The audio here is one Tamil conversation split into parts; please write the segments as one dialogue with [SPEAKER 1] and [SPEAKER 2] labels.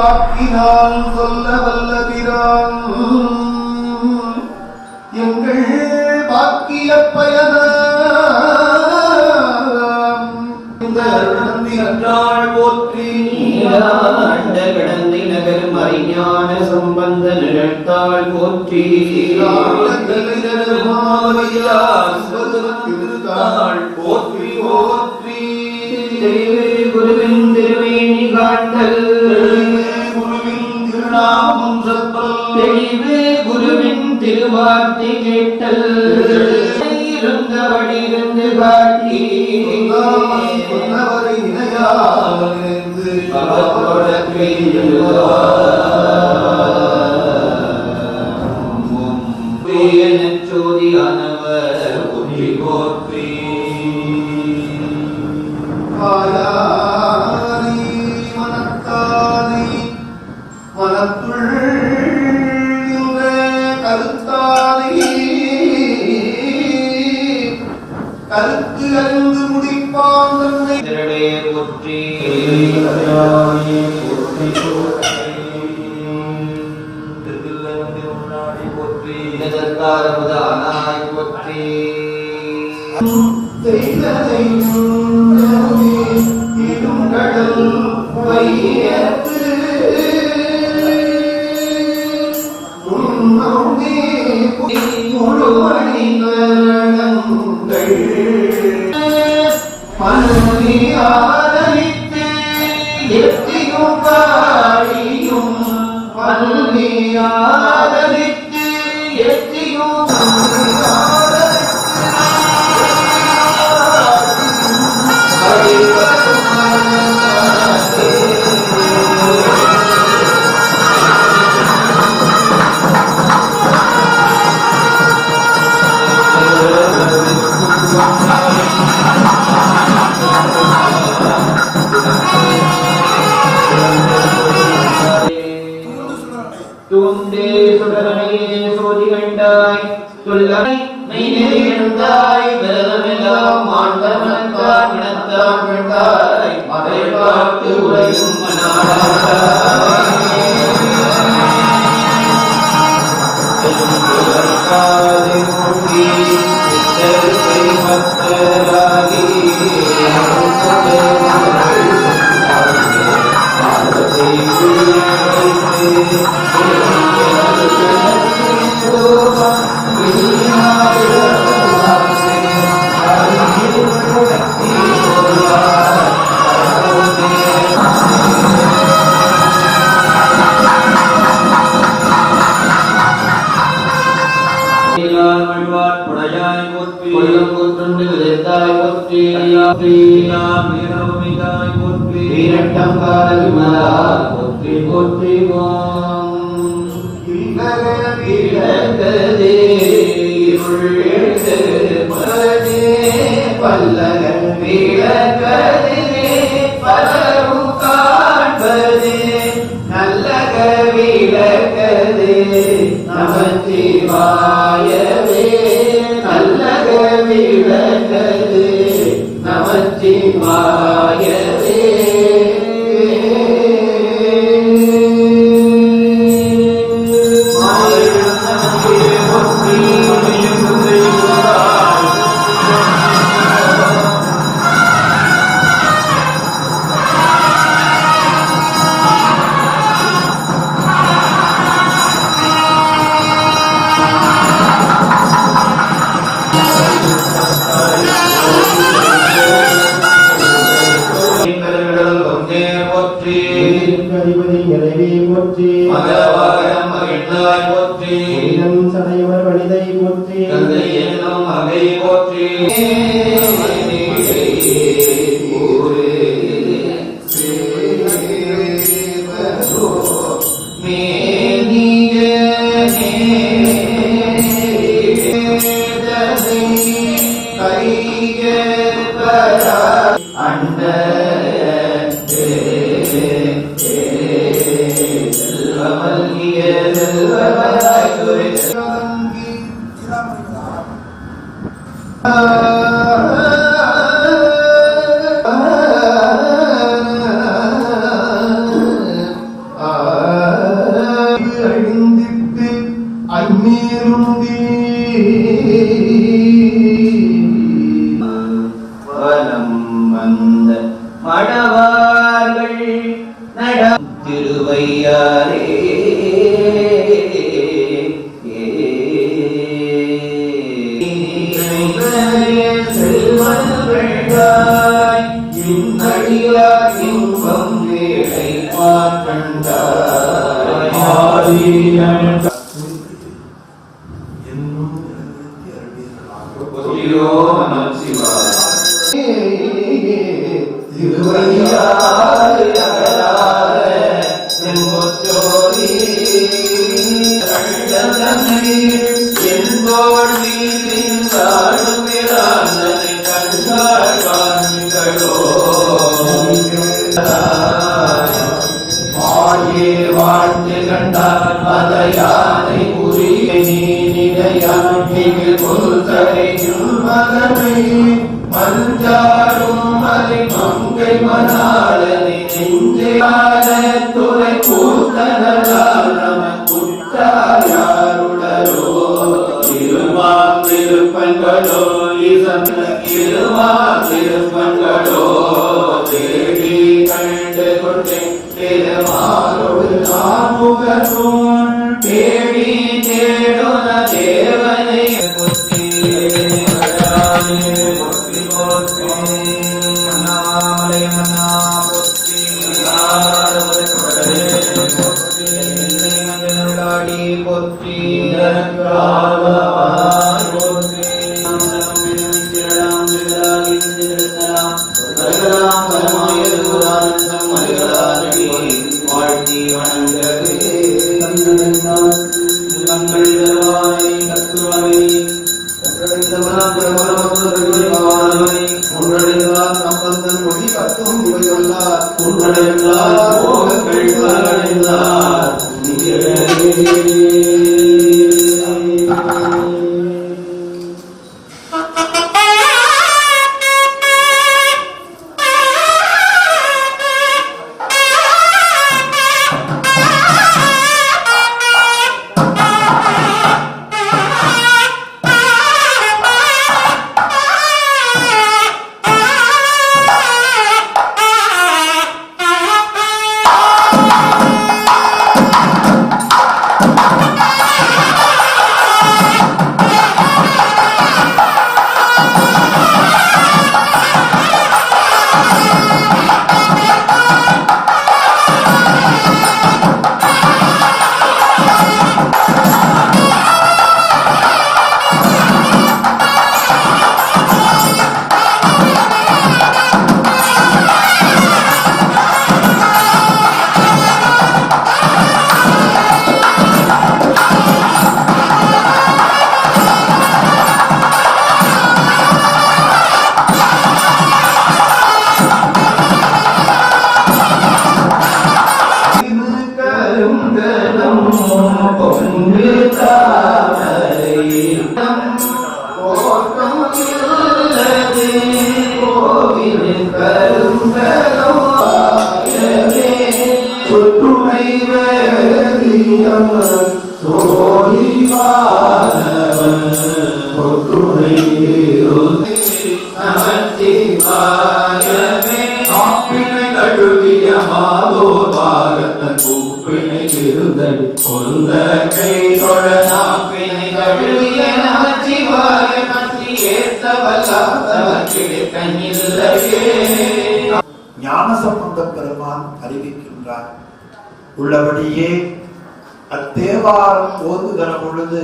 [SPEAKER 1] வாக்கினால் சொல்ல வல்லபிரான் எங்கள் பாக்கிய பயன போற்றி
[SPEAKER 2] கடந்தை நகர் மறைஞான சம்பந்த நிழத்தாள் போற்றி
[SPEAKER 1] போற்றி போற்றி
[SPEAKER 2] குருவின் திருவேணி காட்டல்
[SPEAKER 1] குருவின் திருநாமம் சொற்பல்
[SPEAKER 2] தெளிவு குருவின் திருவார்த்தை கேட்டல் இருந்தபடி இருந்து காட்டி
[SPEAKER 1] சொன்னவரை இணையாவிருந்து
[SPEAKER 2] சோதியானவர் ஒன்றி போற்றி
[SPEAKER 1] மனத்தானை மனத்துள் கருத்தானை கருத்து அறிந்து முடிப்பான் தன்னை
[SPEAKER 2] திரளே போற்றி போற்றி இதற்காரமுதானாய் போற்றி
[SPEAKER 1] கடல் வையத்து மனதி ஆதரித்து எத்தியும் பாடியும் மனதி ஆதரித்து எத்தியும்
[SPEAKER 2] தூண்டே சுடரணையே சோதி கண்டாய் சொல்லனை மெய்நெறியந்தாய் விரதமெல்லாம் ஆண்டவனத்தாய் மனத்தாய் கண்டாய் மதை பார்த்து உரையும் வீரட்டம் காலவிமலா போற்றி போற்றி பல்லகன் வீழகதே பலரும் காண்பதே நல்லக வீழகதே நமச்சிவாயவே நல்லக வீழகதே நமச்சிவாயவே
[SPEAKER 3] சடையவர் வனிதை போற்றி
[SPEAKER 2] போற்றி
[SPEAKER 1] வலம் வந்த மடவார்கள் நடம் திருவையாரே செல்வந்தாய் இன்படியார் இன்பம் வேலை பார்க்கண்டாய் வாழ்த்து கண்டார் மதையானை உரிய நீனையாற்றில் பொருத்தரையும் மகனை மஞ்சாரும் மலை மங்கை மணாளனை நெஞ்சால துறை கூத்தனால் நம குற்றாயாருடரோ திருப்பங்களோ திருப்பங்களோ தேடி கண்டு கொண்டேன் திருமாரோடு நாமுகனும் தேடி தேடுன தேவனை பொத்தி பொத்தி பொத்தி மன்னாமலை மன்னா பொத்தி பொத்தி மஞ்சளாடி பொத்தி வாழ்த்தி வணங்கவே கண்கள் தருவாய் கத்துவனை உன்னடைந்தார் சம்பந்தன் மொழி கத்தும் இவையொல்லார் உன்னடைந்தார் போகங்கள் பலடைந்தார்
[SPEAKER 4] ஞானசம்பந்த பெருமான் அறிவிக்கின்றார். உள்ளபடியே அத்தேவாரம் ஓதுகிற பொழுது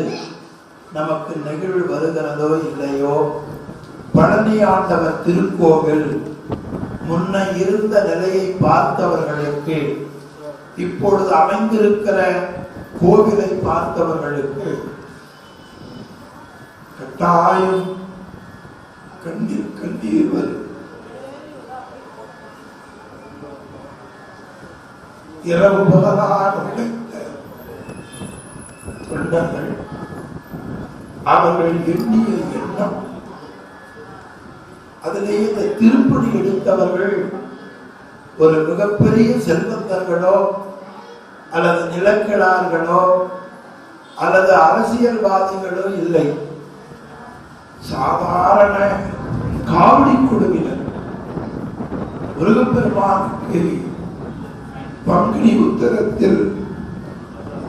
[SPEAKER 4] நமக்கு நெகிழ் வருகிறதோ இல்லையோ, பழனி ஆண்டவர் திருக்கோவில் முன்ன இருந்த நிலையை பார்த்தவர்களுக்கு, இப்பொழுது அமைந்திருக்கிற கோவிலை பார்த்தவர்களுக்கு கட்டாயம் கண்ணீர் கண்ணீர் வரும். இரவு பகலாக உழைத்த தொண்டர்கள், அவர்கள் எண்ணிய எண்ணம், அதிலேயே இந்த திருப்பணி எடுத்தவர்கள் ஒரு மிகப்பெரிய செல்வந்தர்களோ அல்லது நிலக்கிழார்களோ அல்லது அரசியல்வாதிகளோ இல்லை, சாதாரண காவடி குழுவினர் முருகப்பெருமானுக்கு பங்குனி உத்தரத்தில்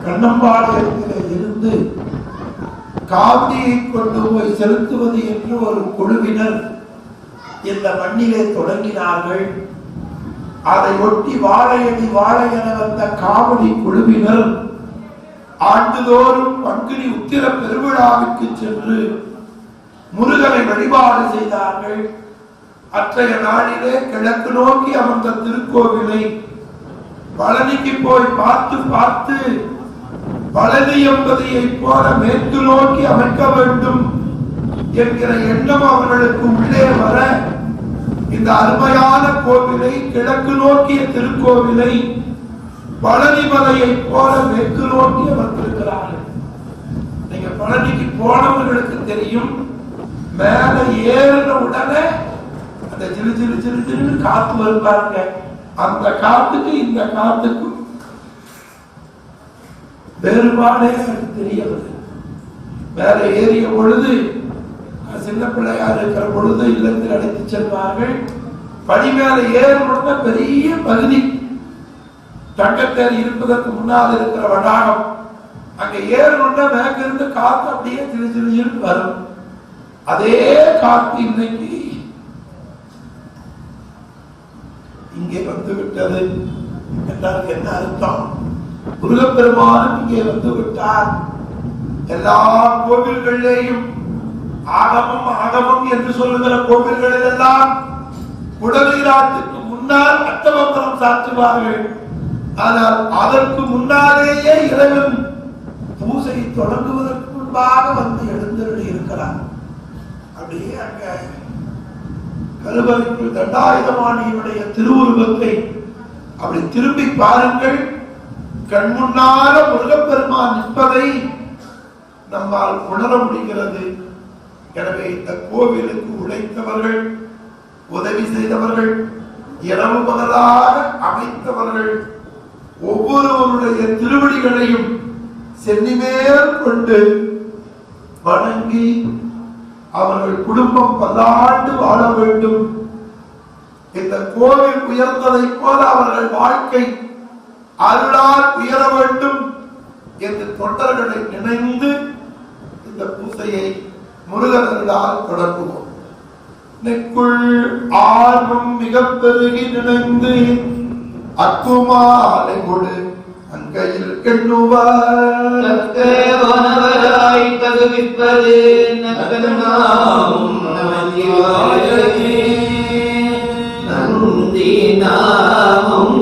[SPEAKER 4] கண்ணம்பாளையத்தில் இருந்து காவடியை கொண்டு போய் செலுத்துவது என்று ஒரு குழுவினர் இந்த மண்ணிலே தொடங்கினார்கள். அதை ஒட்டி வாழையடி வாழை என வந்த காவடி குழுவினர் ஆண்டுதோறும் பங்குனி உத்திர பெருவிழாவிற்கு சென்று முருகனை வழிபாடு செய்தார்கள். அற்றைய நாளிலே கிழக்கு நோக்கி அமர்ந்த திருக்கோவிலை பழனிக்கு போய் பார்த்து பார்த்து பழனி என்பதையை போல மேற்கு நோக்கி அமைக்க வேண்டும் என்கிற எண்ணம் அவர்களுக்கு உள்ளே வர இந்த அருமையான கோவிலை, கிழக்கு நோக்கிய திருக்கோவிலை பழனி மலையை போல மேற்கு நோக்கி அமர்ந்திருக்கிறார்கள். நீங்க பழனிக்கு போனவர்களுக்கு தெரியும், மேல ஏறின உடனே அந்த சிறு சிறு சிறு சிறு காத்து வருவாங்க. அந்த காத்துக்கு இந்த காத்துக்கும் வேறுபாடே எனக்கு தெரியவில்லை. மேல ஏறிய பொழுது சின்ன பிள்ளையார் இருக்கிற பொழுது இல்லத்தில் அழைத்து செல்வார்கள். படி மேல ஏறின பெரிய பகுதி தங்கத்தேர் இருப்பதற்கு முன்னால் இருக்கிற வடாகம், அங்க ஏறின மேற்கிருந்து காத்து அப்படியே சிறு சிறு வரும். அதே காத்து இன்னைக்கு இங்கே வந்து விட்டது என்றால் என்ன அர்த்தம்? முருகப்பெருமானும் இங்கே வந்து விட்டார். எல்லா கோவில்களிலேயும் ஆகமம் ஆகமம் என்று சொல்லுகிற கோவில்களில் எல்லாம் குடநீராட்டுக்கு முன்னால் அட்டமந்திரம் சாற்றுவார்கள். ஆனால் அதற்கு முன்னாலேயே இறைவன் பூசை தொடங்குவதற்கு முன்பாக வந்து எழுந்தருளி இருக்கிறார். அப்படியே அங்க கருவறைக்குள் தண்டாயுதபாணியினுடைய திருவுருவத்தை அப்படி திரும்பி பாருங்கள். கண்முன்னால முருகப்பெருமான் நிற்பதை நம்மால் உணர முடிகிறது. எனவே இந்த கோவிலுக்கு உழைத்தவர்கள், உதவி செய்தவர்கள், இரவு பகலாக அமைத்தவர்கள் ஒவ்வொருவருடைய திருவடிகளையும் சென்னிமேல் கொண்டு வணங்கி அவர்கள் குடும்பம் பல்லாண்டு வாழ வேண்டும். இந்த கோவில் உயர்ந்ததை போல அவர்கள் வாழ்க்கை அருளால் உயர வேண்டும் என்று தொண்டர்களை நினைந்து இந்த பூசையை முருகனர்களால் தொடங்குவோம். நெக்குள் ஆர்வம் மிக பெருகி நினைந்து அக்குமாலை கொடு அங்கையில் எண்ணுவாய்
[SPEAKER 2] தகுவிப்பது நகனாவும் நமச்சிவாயவே. நந்தி நாமம்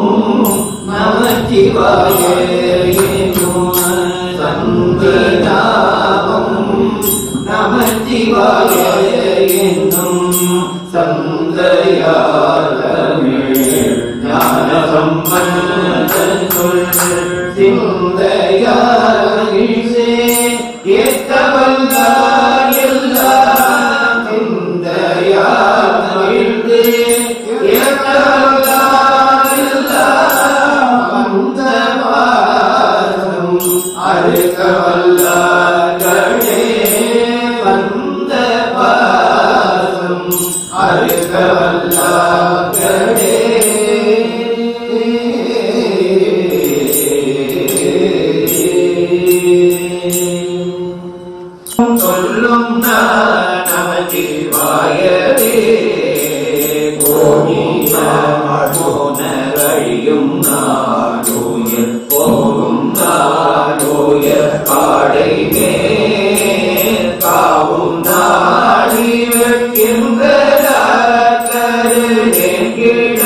[SPEAKER 2] நமச்சிவாய என்னும் சந்தி நாமம் நமச்சிவாய என்னும் சந்தையாளமே ஞான சம்பந்தன் சொல் சிந்தையாகிசே ஏத்தவல்லார் எல்லாம் சிந்தையாகிழ்ந்து ஏத்தவல்லார் எல்லாம் அந்த பாசம் அறுக்கவல்லார்களே வந்த பாசம் அறுக்கவல்லார்களே. சொல்லும் நமச்சிவாயவே கோணரையும் நாடோய போகும் நாடோய பாடை மேவும் நாடி வைக்கின்ற கருகிட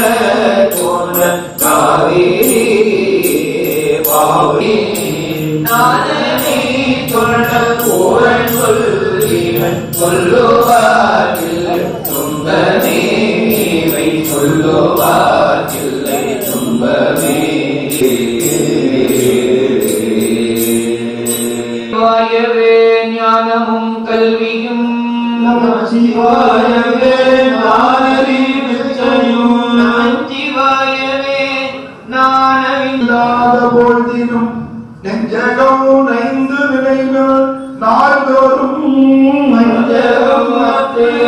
[SPEAKER 2] போன காவேரி பாவி நானே சொல்ல போரன் சொல்லிவன் சொல்லுவாரில்லை துன்பமே இவை சொல்லுவாரில்லை துன்பமே. சிவாயவே ஞானமும் கல்வியும் நமச்சிவாயவே நானறி நிச்சயம் நமச்சிவாயவே நானவில்லாத
[SPEAKER 4] பொழுதிலும் நெஞ்ச மஞ்சகம் நைந்து நினைவில் நாள்தோறும்
[SPEAKER 2] மஞ்சள்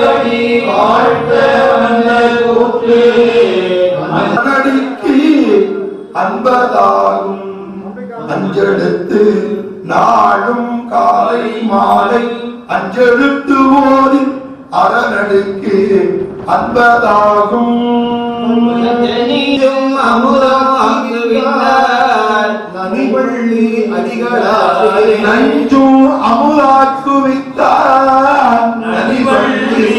[SPEAKER 2] அடி வாழ்த்த வந்த கூற்று
[SPEAKER 4] மன்னடிக்கு அன்பதாகும் அஞ்செழுத்து நாளும் காலை மாலை அஞ்செழுத்து ஓதி அறநடுக்கு அன்பதாகும்
[SPEAKER 2] நீரும் அமுதமாக்குவித்தார் நனிவள்ளி அடிகளாரே
[SPEAKER 4] நஞ்சும் அமுதாக்குவித்தார்
[SPEAKER 2] நனிவள்ளி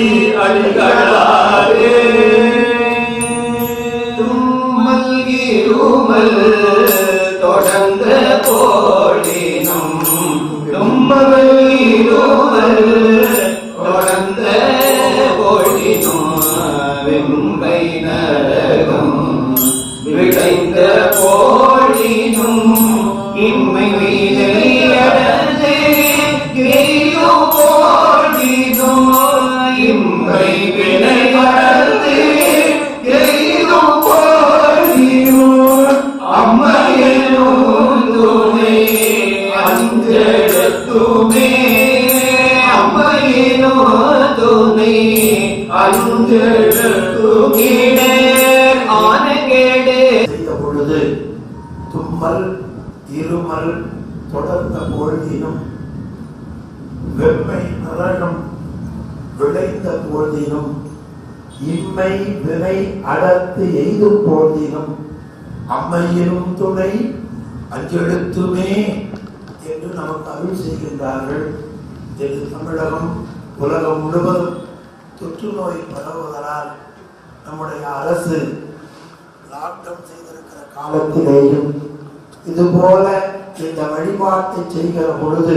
[SPEAKER 2] அடிகளாரே தும்மல் இருமல் தொடர்ந்த போடினும் தும்மல் இருமல் தொடர்ந்த போடினும் வெம்பை நரகம் விளைந்த போடினும் இம்மை விளையடந்து எய்தும் போடினும் இம்மை விளையடந்து எய்தும் போடினும் அம்மையனும் துணை அஞ்செழுத்துமே அம்மையனும் துணை அஞ்செழுத்துமிடே ஆனகேடே
[SPEAKER 4] செய்த பொழுது தும்மல் இருமல் தொடர்ந்த பொழுதினும் வெம்மை நரகம் விளைந்த பொழுதினும் இம்மை வினை அடர்த்து எய்தும் பொழுதினும் அம்மையிலும் துணை அஞ்செழுத்துமே என்று நமக்கு அருள் செய்கின்றார்கள். இது தமிழகம் உலகம் முழுவதும் தொற்று நோய் பரவுவதால் நம்முடைய அரசு லாக்டவுன் செய்திருக்கிற காலத்திலேயும் இதுபோல இந்த வழிபாட்டை செய்கிற பொழுது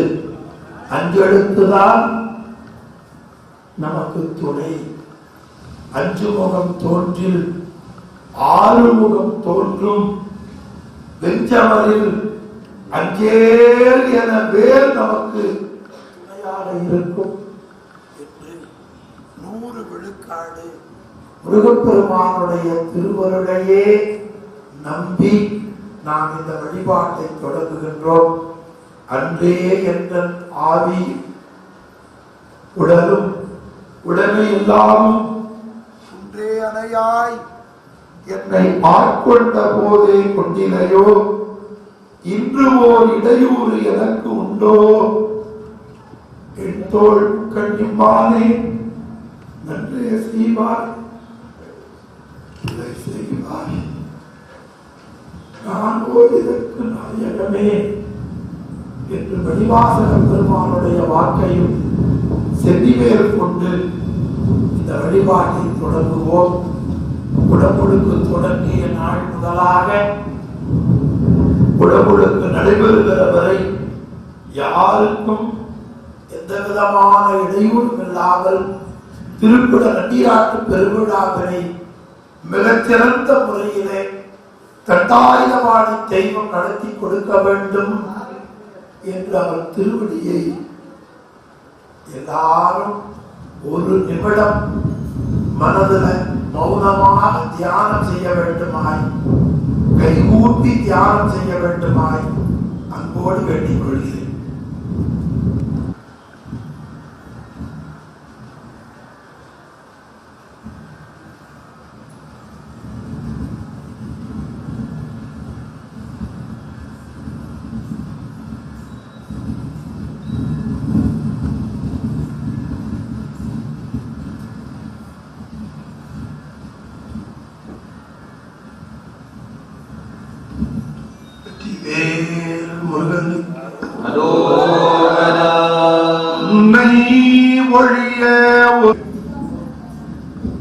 [SPEAKER 4] அஞ்செழுத்துதான் நமக்கு துணை. அஞ்சு முகம் தோன்றில் ஆறு முகம் தோன்றும் வெஞ்சமரில் அஞ்சேல் என வேல் நமக்கு துணையாக இருக்கும் என்று 100 விழுக்காடு முருகப்பெருமானுடைய திருவருளையே நம்பி நாம் இந்த வழிபாட்டை தொடங்குகின்றோம். அன்றே என்ற ஆவி உடலும் உடனே இல்லாமல் ஒன்றே அணையாய் என்னை ஆட்கொண்ட போதே கொண்டிலையோ இன்று ஓர் இடையூறு எனக்கு உண்டோ என் தோள் கண்ணிம்மானே நன்றே செய்வார் இதை செய்வார் நான் ஓர் இதற்கு நாயகமே என்று மணிவாசக பெருமானுடைய வாக்கையும் சென்னிவேல் கொண்டு இந்த வழிபாட்டை தொடங்குவோம். உடம்புழுக்கு தொடங்கிய நாள் முதலாக உடம்புழுக்கு நடைபெறுகிற வரை யாருக்கும் எந்த விதமான இடையூறும் இல்லாமல் திருக்குட நன்னிராட்டு பெருவிழாவினை மிகச்சிறந்த முறையிலே தண்டாயுதபாணி தெய்வம் நடத்தி கொடுக்க வேண்டும் என்று அவர் திருவடியை எல்லாரும் ஒரு நிமிடம் மனதில் மௌனமாக தியானம் செய்ய வேண்டுமாய், கைகூப்பி தியானம் செய்ய வேண்டுமாய் அன்போடு வேண்டிக் கொள்கிறேன்.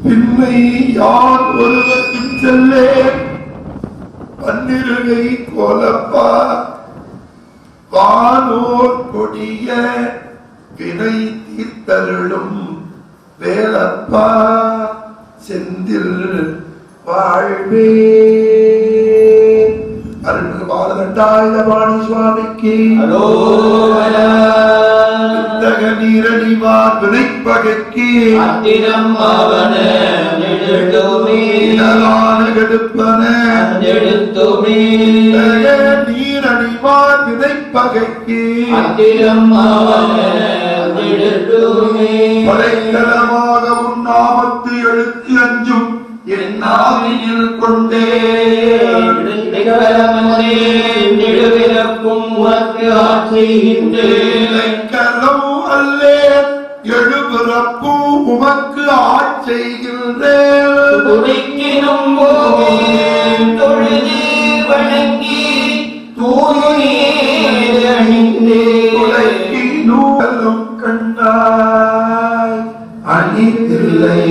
[SPEAKER 4] பின்னை யான் ஒருவத்தின் செல்லே பன்னிருகை கோலப்பா வானோர் கொடிய வினை தீர்த்தருளும் வேலப்பா செந்தில் வாழ்வே. அருள்மிகு பாலகண்டாயுதபாணி சுவாமிக்கு நீரணிவார் வினைப்பகைக்கு
[SPEAKER 2] அத்திரம் அவன
[SPEAKER 4] இடலான கெடுப்பன நீரணிவார் விதைப்பகைக்கு படைக்கலமாக உன்னாமத்து எழுத்து அஞ்சும் என் நாவினில் கொண்டே அல்லே எழுபிறப்பு உமக்கு ஆட்செய்கின்றேன்
[SPEAKER 2] வணங்கி தூயி
[SPEAKER 4] நூலும் கண்டாய் அணிதில்லை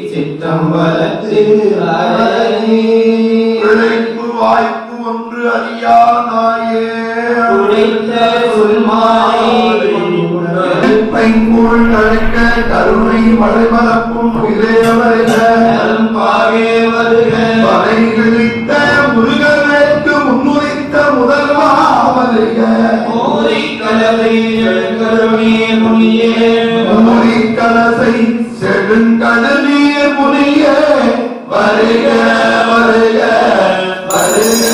[SPEAKER 2] சிற்றம்பலத்தில்
[SPEAKER 4] பிழைப்பு வாய்ப்பு ஒன்று அறியானாயே
[SPEAKER 2] உடைத்த
[SPEAKER 4] பைங்கூழ் அழைக்க கருணை மலைமலப்பும் வலைகளித்த முருகனுக்கு முன்னுரைத்த முதல்வா வருக கலசை செழுங்கடநீர் முனிய வருக வருக வருக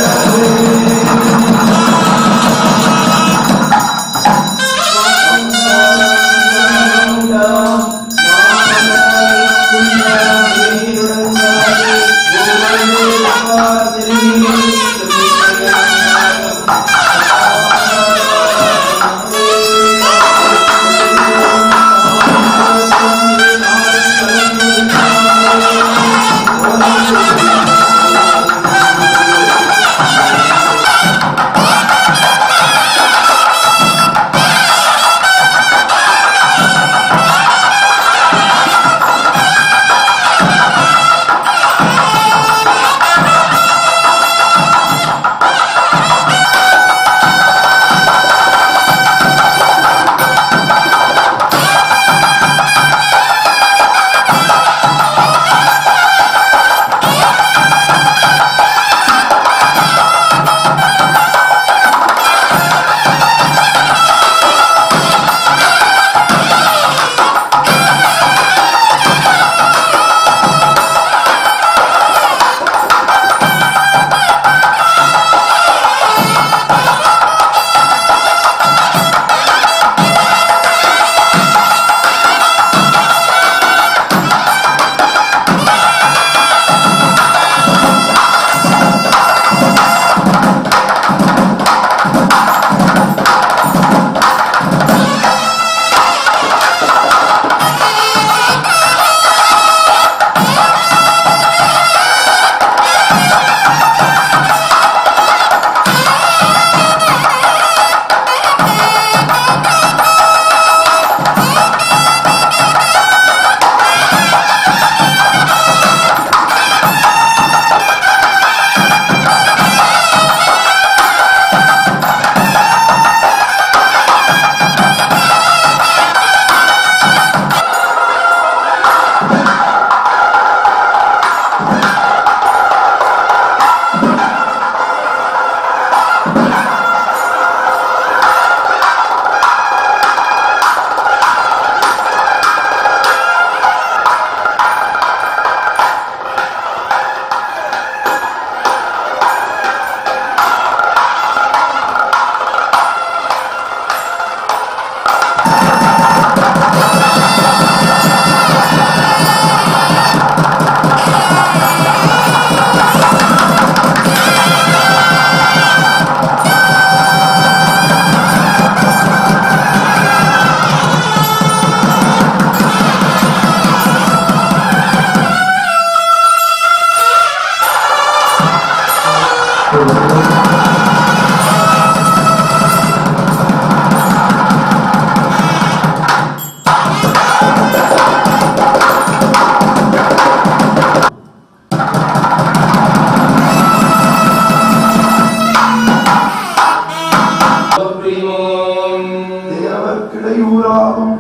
[SPEAKER 4] தேவர்கிடையூராகும்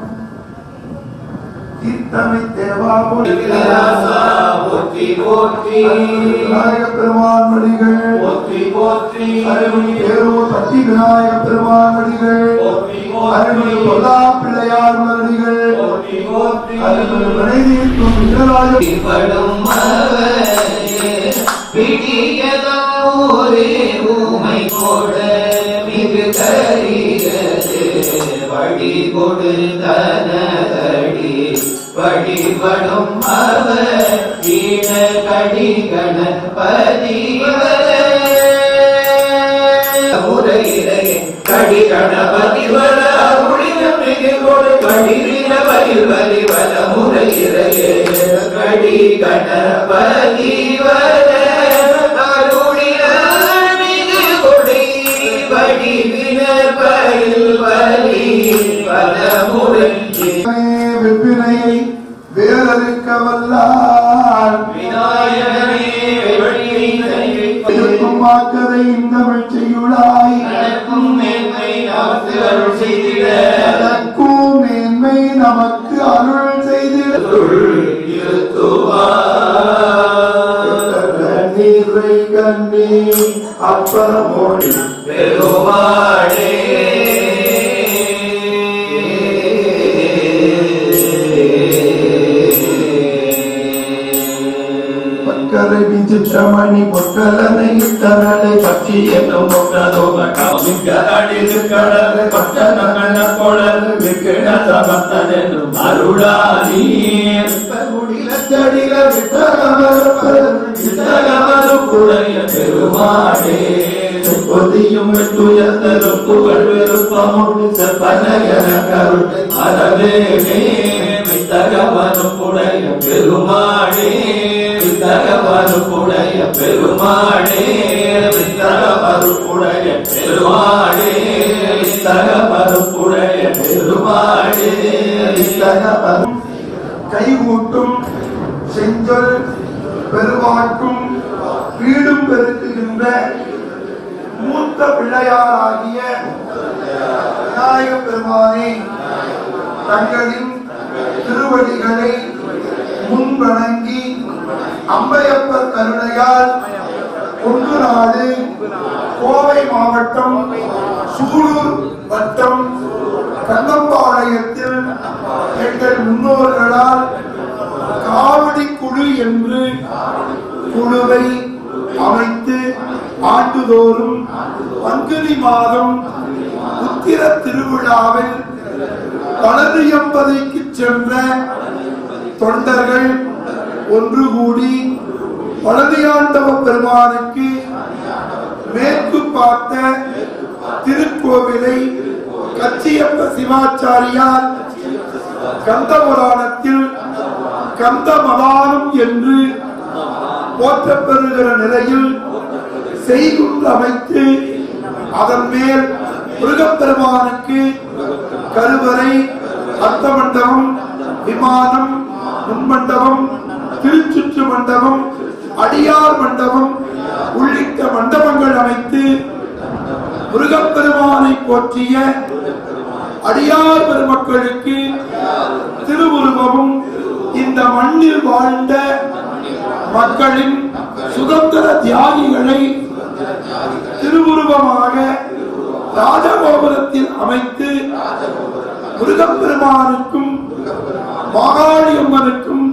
[SPEAKER 4] தீர்த்தமை தேவா
[SPEAKER 2] போற்றி போற்றி
[SPEAKER 4] விநாயக பெருமான் மடிகள்
[SPEAKER 2] போற்றி போற்றி
[SPEAKER 4] அருள்மிகு பேரூர் பட்டி விநாயக பெருமான் மடிகள்
[SPEAKER 2] போற்றி போற்றி
[SPEAKER 4] அருள்மிகு பொல்லா பிள்ளையார் மடிகள்
[SPEAKER 2] போற்றி போற்றி
[SPEAKER 4] மனைவிக்கும்
[SPEAKER 2] படும் பிடியதோரே ஊமை கொட மிகு கரியது வழி கொடுத்தனதடி வழிபடும் அவர் வீண கடி கணபதி முறையிலே கடி கணபதி வர முடியும் மிகு கொடு கடிவின வயல் வலிவல முறையிலே கடி கணபதி வர அருளின மிகு கொடி வடிவின வயல் வலி வல முறை
[SPEAKER 4] வெப்பினையை வேறறுக்க வல்லார்
[SPEAKER 2] விநாயகனே
[SPEAKER 4] இருக்கும் வாக்கரை இந்தமிழ் செய்யுளாய்
[SPEAKER 2] நடக்கும் மேன்மை நமக்கு அருள் செய்திட
[SPEAKER 4] நடக்கும் மேன்மை நமக்கு அருள் செய்திட நீரை கண்ணி அப்பமோடி
[SPEAKER 2] பெருமாளே
[SPEAKER 4] பக்கரை விசித்திரமணி பொட்டலனை இட்டரலை பற்றி என்னும் கடலை பட்டன கண்ண கொடல் விக்கிட சமத்தனும் அருளானி முடிலத்தடில விட்டகமரும் குடைய பெருமானே பொதியும் துயத்தரும் புகழ் விருப்பமும் செப்பனையன கருள் அறவேனே வித்தகமரும் குடைய பெருமானே வித்தகமருடைய பெருமாளே வித்தகமருடைய பெருமாளே வித்தகமருடைய பெருமாளே வித்தகமரும் கைகூட்டும் செஞ்சொல் பெருமாட்டும் வீடும் பெருக்குகின்ற மூத்த பிள்ளையாராகிய விநாயக பெருமானே தங்களின் திருவடிகளை முன்வணங்கி அம்பையப்பர் கருணையால் கொங்கு நாடு கோவை மாவட்டம் சூலூர் வட்டம் கண்ணம்பாளையத்தில் எங்கள் முன்னோர்களால் காவடி குழு என்று குழுவை அமைத்து ஆண்டுதோறும் பங்குனி மாதம் உத்திர திருவிழாவில் வலதியம்பதிக்கு சென்ற தொண்டர்கள் ஒன்று கூடி வலதியாண்டவ பெருமானுக்கு மேற்கு பார்த்த திருக்கோவிலை கச்சியப்ப சிவாச்சாரியார் கந்தபுராணத்தில் கந்தமதானம் என்று போற்றப்பெறுகிற நிலையில் செய்குன்று அமைத்து அதன் மேல் முருகப்பெருமானுக்கு கருவறை அர்த்த மண்டபம் விமானம் முன்மண்டபம் திருச்சுற்று மண்டபம் அடியார் மண்டபம் உள்ளிட்ட மண்டபங்கள் அமைத்து முருகப்பெருமானை போற்றிய அடியார் பெருமக்களுக்கு திருவுருவமும் இந்த மண்ணில் வாழ்ந்த மக்களின் சுதந்திர தியாகிகளை திருவுருவமாக ராஜகோபுரத்தில் அமைத்து முருகப்பெருமானுக்கும் மாகாளியம்மனுக்கும்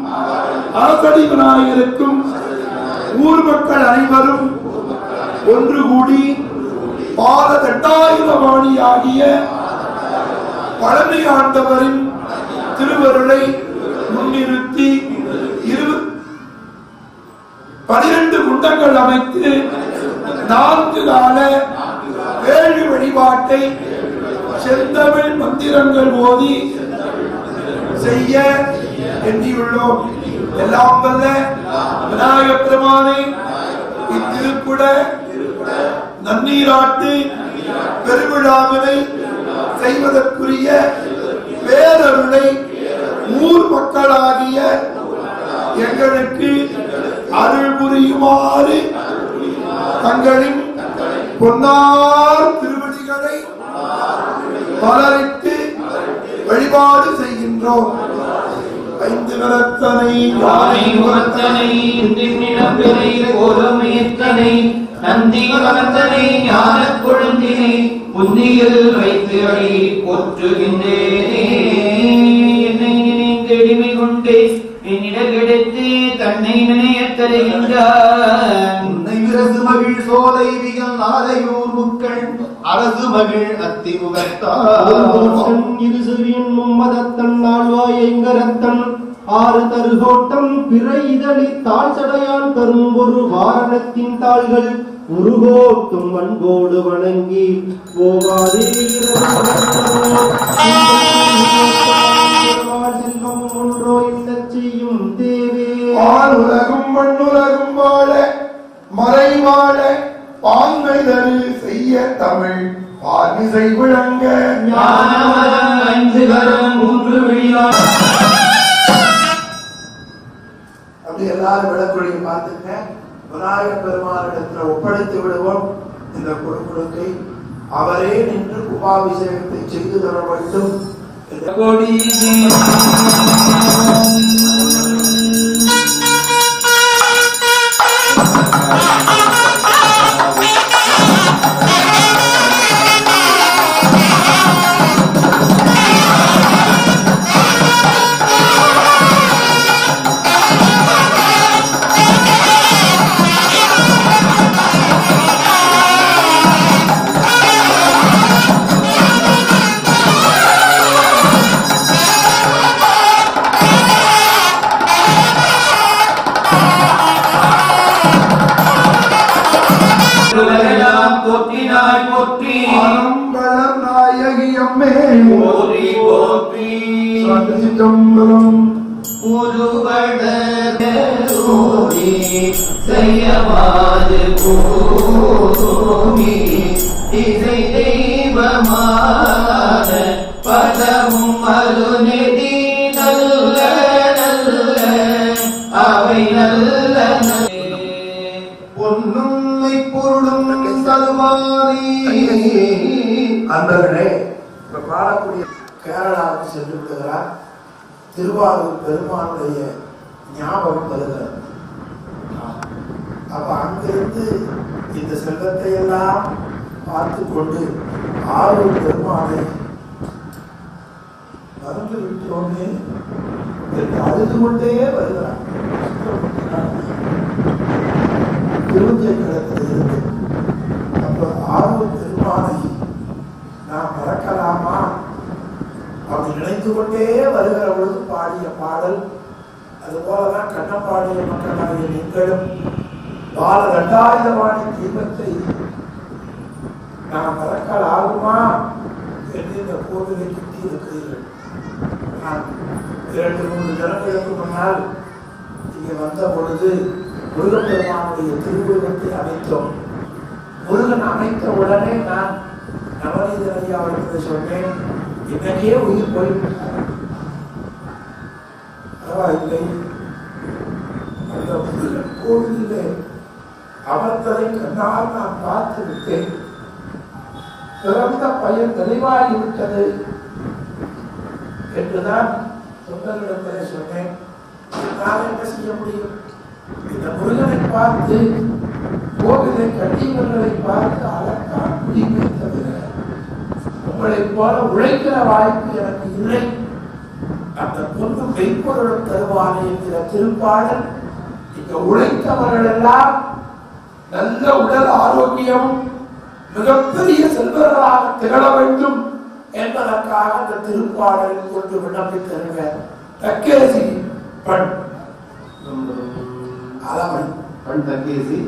[SPEAKER 4] அரசடி விநாயகருக்கும் ஊர் மக்கள் அனைவரும் ஒன்று கூடி பால தண்டாயுதபாணி ஆகிய பழனி ஆண்டவரின் திருவருளை முன்னிறுத்தி 12 குண்டங்கள் அமைத்து 4 கால வேள்வி வழிபாட்டை செந்தமிழ் மந்திரங்கள் ஓதி செய்ய எண்ணியுள்ளோம். எல்லாம் வல்ல விநாயக பெருமானை இத்திருக்குட நன்னீராட்டு பெருவிழாவினை செய்வதற்குரிய பேரருளை ஊர் மக்களாகிய எங்களுக்கு அருள் புரியுமாறு தங்களின் பொன்னார் திருவடிகளை மலரிட்டு வழிபாடு செய்கின்றோம். 5 கரத்தனை
[SPEAKER 2] யானை முகத்தனை நிலப்பினை கோலமேத்தனை நந்தி மகத்தனை ஞான கொழுந்தினை புந்தியில் வைத்து அடி போற்றுகின்றேனே. என்னை நினைந்தெளிமை தன்னை நினையத் தருகின்றான்.
[SPEAKER 5] உன்னை விரசு மகிழ் சோலை வியல் நாரையூர் முக்கள் அரசு மகிழ் அத்திமுகத்தான்
[SPEAKER 3] இருசுவின் மும்மதத்தன் நாள்வாயங்கரத்தன் ஆறு தருகோட்டம் பிறை இதழி தாழ் சடையான் தரும் ஒரு வாரணத்தின் தாள்கள் உருகோட்டும் அன்போடு வணங்கி போகாதே செல்வம் ஒன்றோ இன்னச் செய்யும் தேவே
[SPEAKER 4] உலகும் மண்ணுலகும் வாழ மறை வாழ பான்மைதலில் செய்ய தமிழ் பாலிசை விளங்க
[SPEAKER 2] ஞானமரம் ஐந்து கரம் மூன்று விழியான்.
[SPEAKER 4] அப்படி எல்லாரும் விளக்குறையை பார்த்துங்க. விநாயக பெருமானிடத்தில் ஒப்படைத்து விடுவோம் இந்த கொடுக்கை. அவரே நின்று குபாபிஷேகத்தை செய்து தர வேண்டும்.
[SPEAKER 2] போற்றினாய் போற்றி
[SPEAKER 4] ஆனம்பலம் நாயகி அம்மே
[SPEAKER 2] போற்றி போற்றி
[SPEAKER 4] சந்திசிதம்பரம்
[SPEAKER 2] முருகடோடி செய்யவாது பூமி இசை தெய்வமான பதமும் அருநெடி நல்ல நல்ல அவை நல்ல
[SPEAKER 5] பொன்னும்மை பொருளும் தருமாறி
[SPEAKER 4] அன்பர்களே, இப்ப பாடக்கூடிய கேரளாவுக்கு சென்று விடுகிறார். திருவாரூர் பெருமானுடைய ஞாபகம் வருகிறது. அப்ப அங்கிருந்து இந்த செல்வத்தை எல்லாம் பார்த்து கொண்டு ஆரூர் பெருமானை மறந்து விட்டோமே என்று அழுது கொண்டே வருகிறார். திருவஞ்சை கடத்தில் இருந்து அப்ப ஆரூர் பெருமானை நாம் மறக்கலாமா அப்படி நினைத்து கொண்டே வருகிற பொழுது பாடிய பாடல். அது போலதான் கண்ணப்பாடிய மக்களாகிய நீங்களும் பால தண்டாயுதவாணி தீபத்தை நாம் மறக்கலாகுமா என்று இந்த கோவிலை சுற்றி இருக்கிறீர்கள். நான் 2-3 தினங்களுக்கு முன்னால் இங்கே வந்த பொழுது முருகப்பெருமானுடைய திருவுருவத்தை அமைத்தோம். முருகன் அமைத்த உடனே நான் நவநீதன் ஐயா அவர்களுக்கு சொன்னேன், இன்னைக்கே உயிர் போய்விட்டார். பரவாயில்லை, அந்த முருகன் கோவிலிலே அமர்ந்ததை கண்ணால் நான் பார்த்து விட்டேன். பிறந்த பையன் தெளிவாகிவிட்டது என்றுதான் சொந்தங்களிடத்திலே சொன்னேன். நான் என்ன செய்ய முடியும்? இந்த முருகனை பார்த்து கோவிலை கட்டியவர்களை பார்த்து அழகான் முடியுமே தவிர உங்களை போல உழைக்கிற வாய்ப்பு எனக்கு இல்லை. அந்த பொண்ணு மெய்ப்பொருளும் தருவானே என்கிற திருப்பாடல் இங்க உழைத்தவர்கள் எல்லாம் நல்ல உடல் ஆரோக்கியம் மிகப்பெரிய செல்வர்களாக திகழ வேண்டும் என்பதற்காக அந்த திருப்பாடலில் கொண்டு விண்ணப்பித்திருக்க தக்கேசி பண் அளவை
[SPEAKER 5] பண் தக்கேசி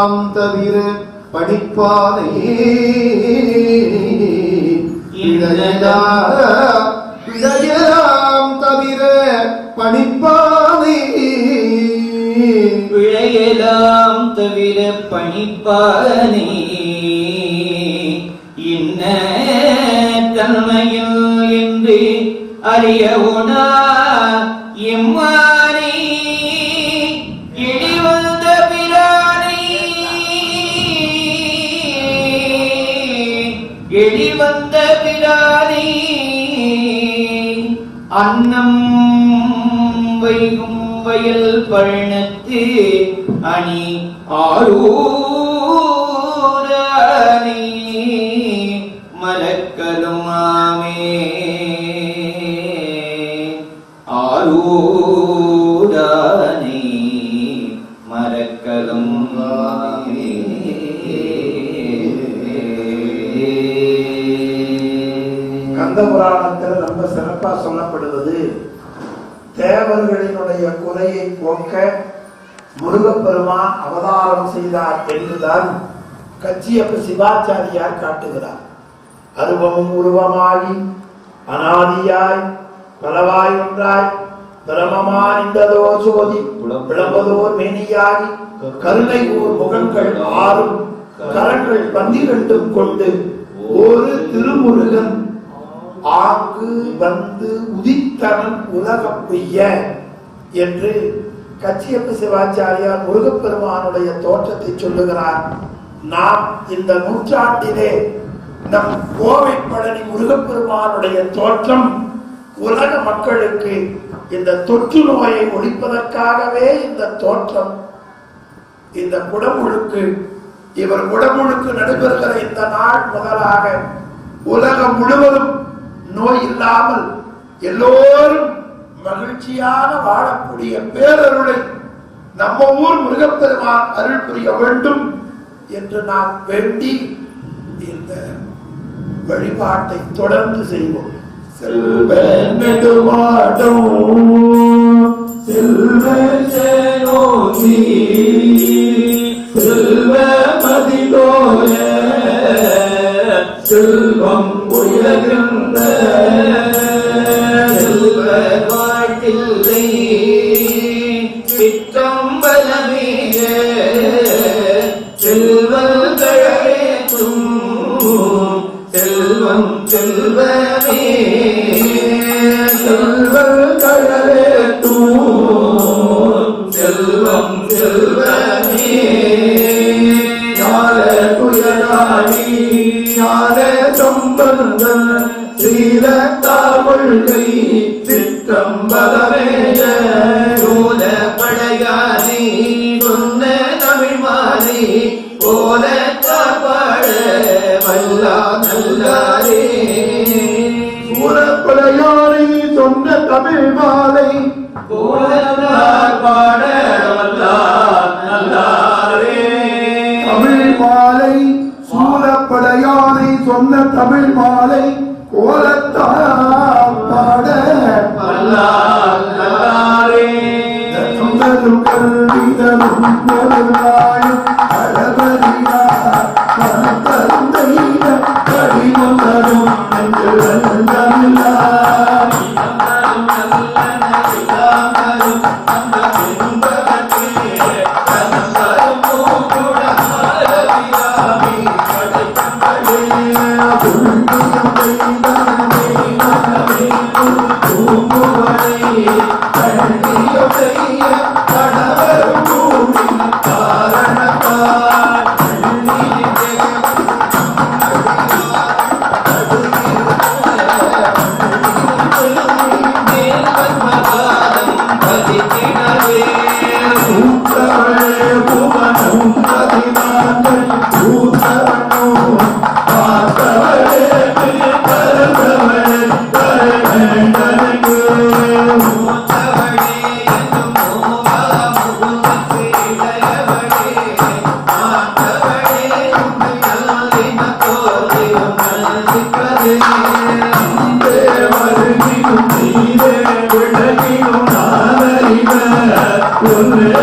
[SPEAKER 5] பிழையலாம் தவிர படிப்பானை பிழையலாம் தவிர பணிப்பானை
[SPEAKER 2] பிழையலாம் தவிர பணிப்பானை இன்ன தன்மையில் என்று அறியவுனா எம்மானே இழிவந்த பிரானை எளிவந்த பிரானை அன்னம் வைகும் வயல் பழனத்து அணி ஆரூரானே மலக்கலுமாமே ஆரூரானே மரக்கலும்
[SPEAKER 4] கந்த புராணத்தில் ரொம்ப சிறப்பா சொல்லப்படுவது தேவர்களினுடைய குறையை போக்க முருகப்பெருமான் அவதாரம் செய்தார் என்றுதான் கச்சியப்ப சிவாச்சாரியார் காட்டுகிறார். அருவமும் உருவமாகி அனாதியாய் பலவாய் ஒன்றாய் பிரமமானிந்ததோர் சோதி விளம்பதோர் மேனியாகி கருணை ஊர் முகங்கள் 6 கரங்கள் 12 கொண்டு ஒரு திருமுருகன் ஆங்கு வந்து உதித்தனன் உலகம் பெய்ய என்று கச்சியப்ப சிவாச்சாரியார் முருகப்பெருமானுடைய தோற்றத்தை சொல்லுகிறார். நாம் இந்த நூற்றாண்டிலே நம் கோவை பழனி முருகப்பெருமானுடைய தோற்றம் உலக மக்களுக்கு இந்த தொற்று நோயை ஒழிப்பதற்காகவே இந்த தோற்றம். இந்த குடமுழுக்கு இவர் குடமுழுக்கு நடைபெறுகிற இந்த நாள் முதலாக உலகம் முழுவதும் நோய் இல்லாமல் எல்லோரும் மகிழ்ச்சியாக வாழக்கூடிய பேரருளை நம்ம ஊர் முருகப்பெருமான் அருள் புரிய வேண்டும் என்று நாம் வேண்டி இந்த வழிபாட்டை தொடர்ந்து செய்வோம். செல்வ நெடுமாடும் செல்வ சேனோதி செல்வ மதிலோய செல்வம் உயர்ந்த
[SPEAKER 2] செல்வ வாழ்த்தில்லை சிற்றம்பலமேக செல்வல் கழகேற்றும் செல்வம் செல்வமே
[SPEAKER 4] செல்வல் கழகேற்றும்
[SPEAKER 2] செல்வம் செல்வமே
[SPEAKER 4] ஞான துயராணி ஞான சம்பந்தன் ஸ்ரீரத்தாமொழி சிற்றம்பலமேய
[SPEAKER 2] சோல படையானை சொன்ன தமிழ் மாலை போல காப்பாட வல்லா நல்லாரே
[SPEAKER 4] சூரப்படையானை சொன்ன தமிழ் மாலை
[SPEAKER 2] போல பாட வல்லா நல்லாரே
[SPEAKER 4] தமிழ் மாலை சூரப்படையானை சொன்ன தமிழ் மாலை கோலத்தால் பாட
[SPEAKER 2] வல்லா நல்லாரே
[SPEAKER 4] கல்விதமும் பொருளாயும் அழகறியார் பரந்தந்த கடிமலரும் என்று
[SPEAKER 6] ஒன்றே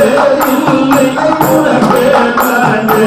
[SPEAKER 6] இல்லை உனக்கே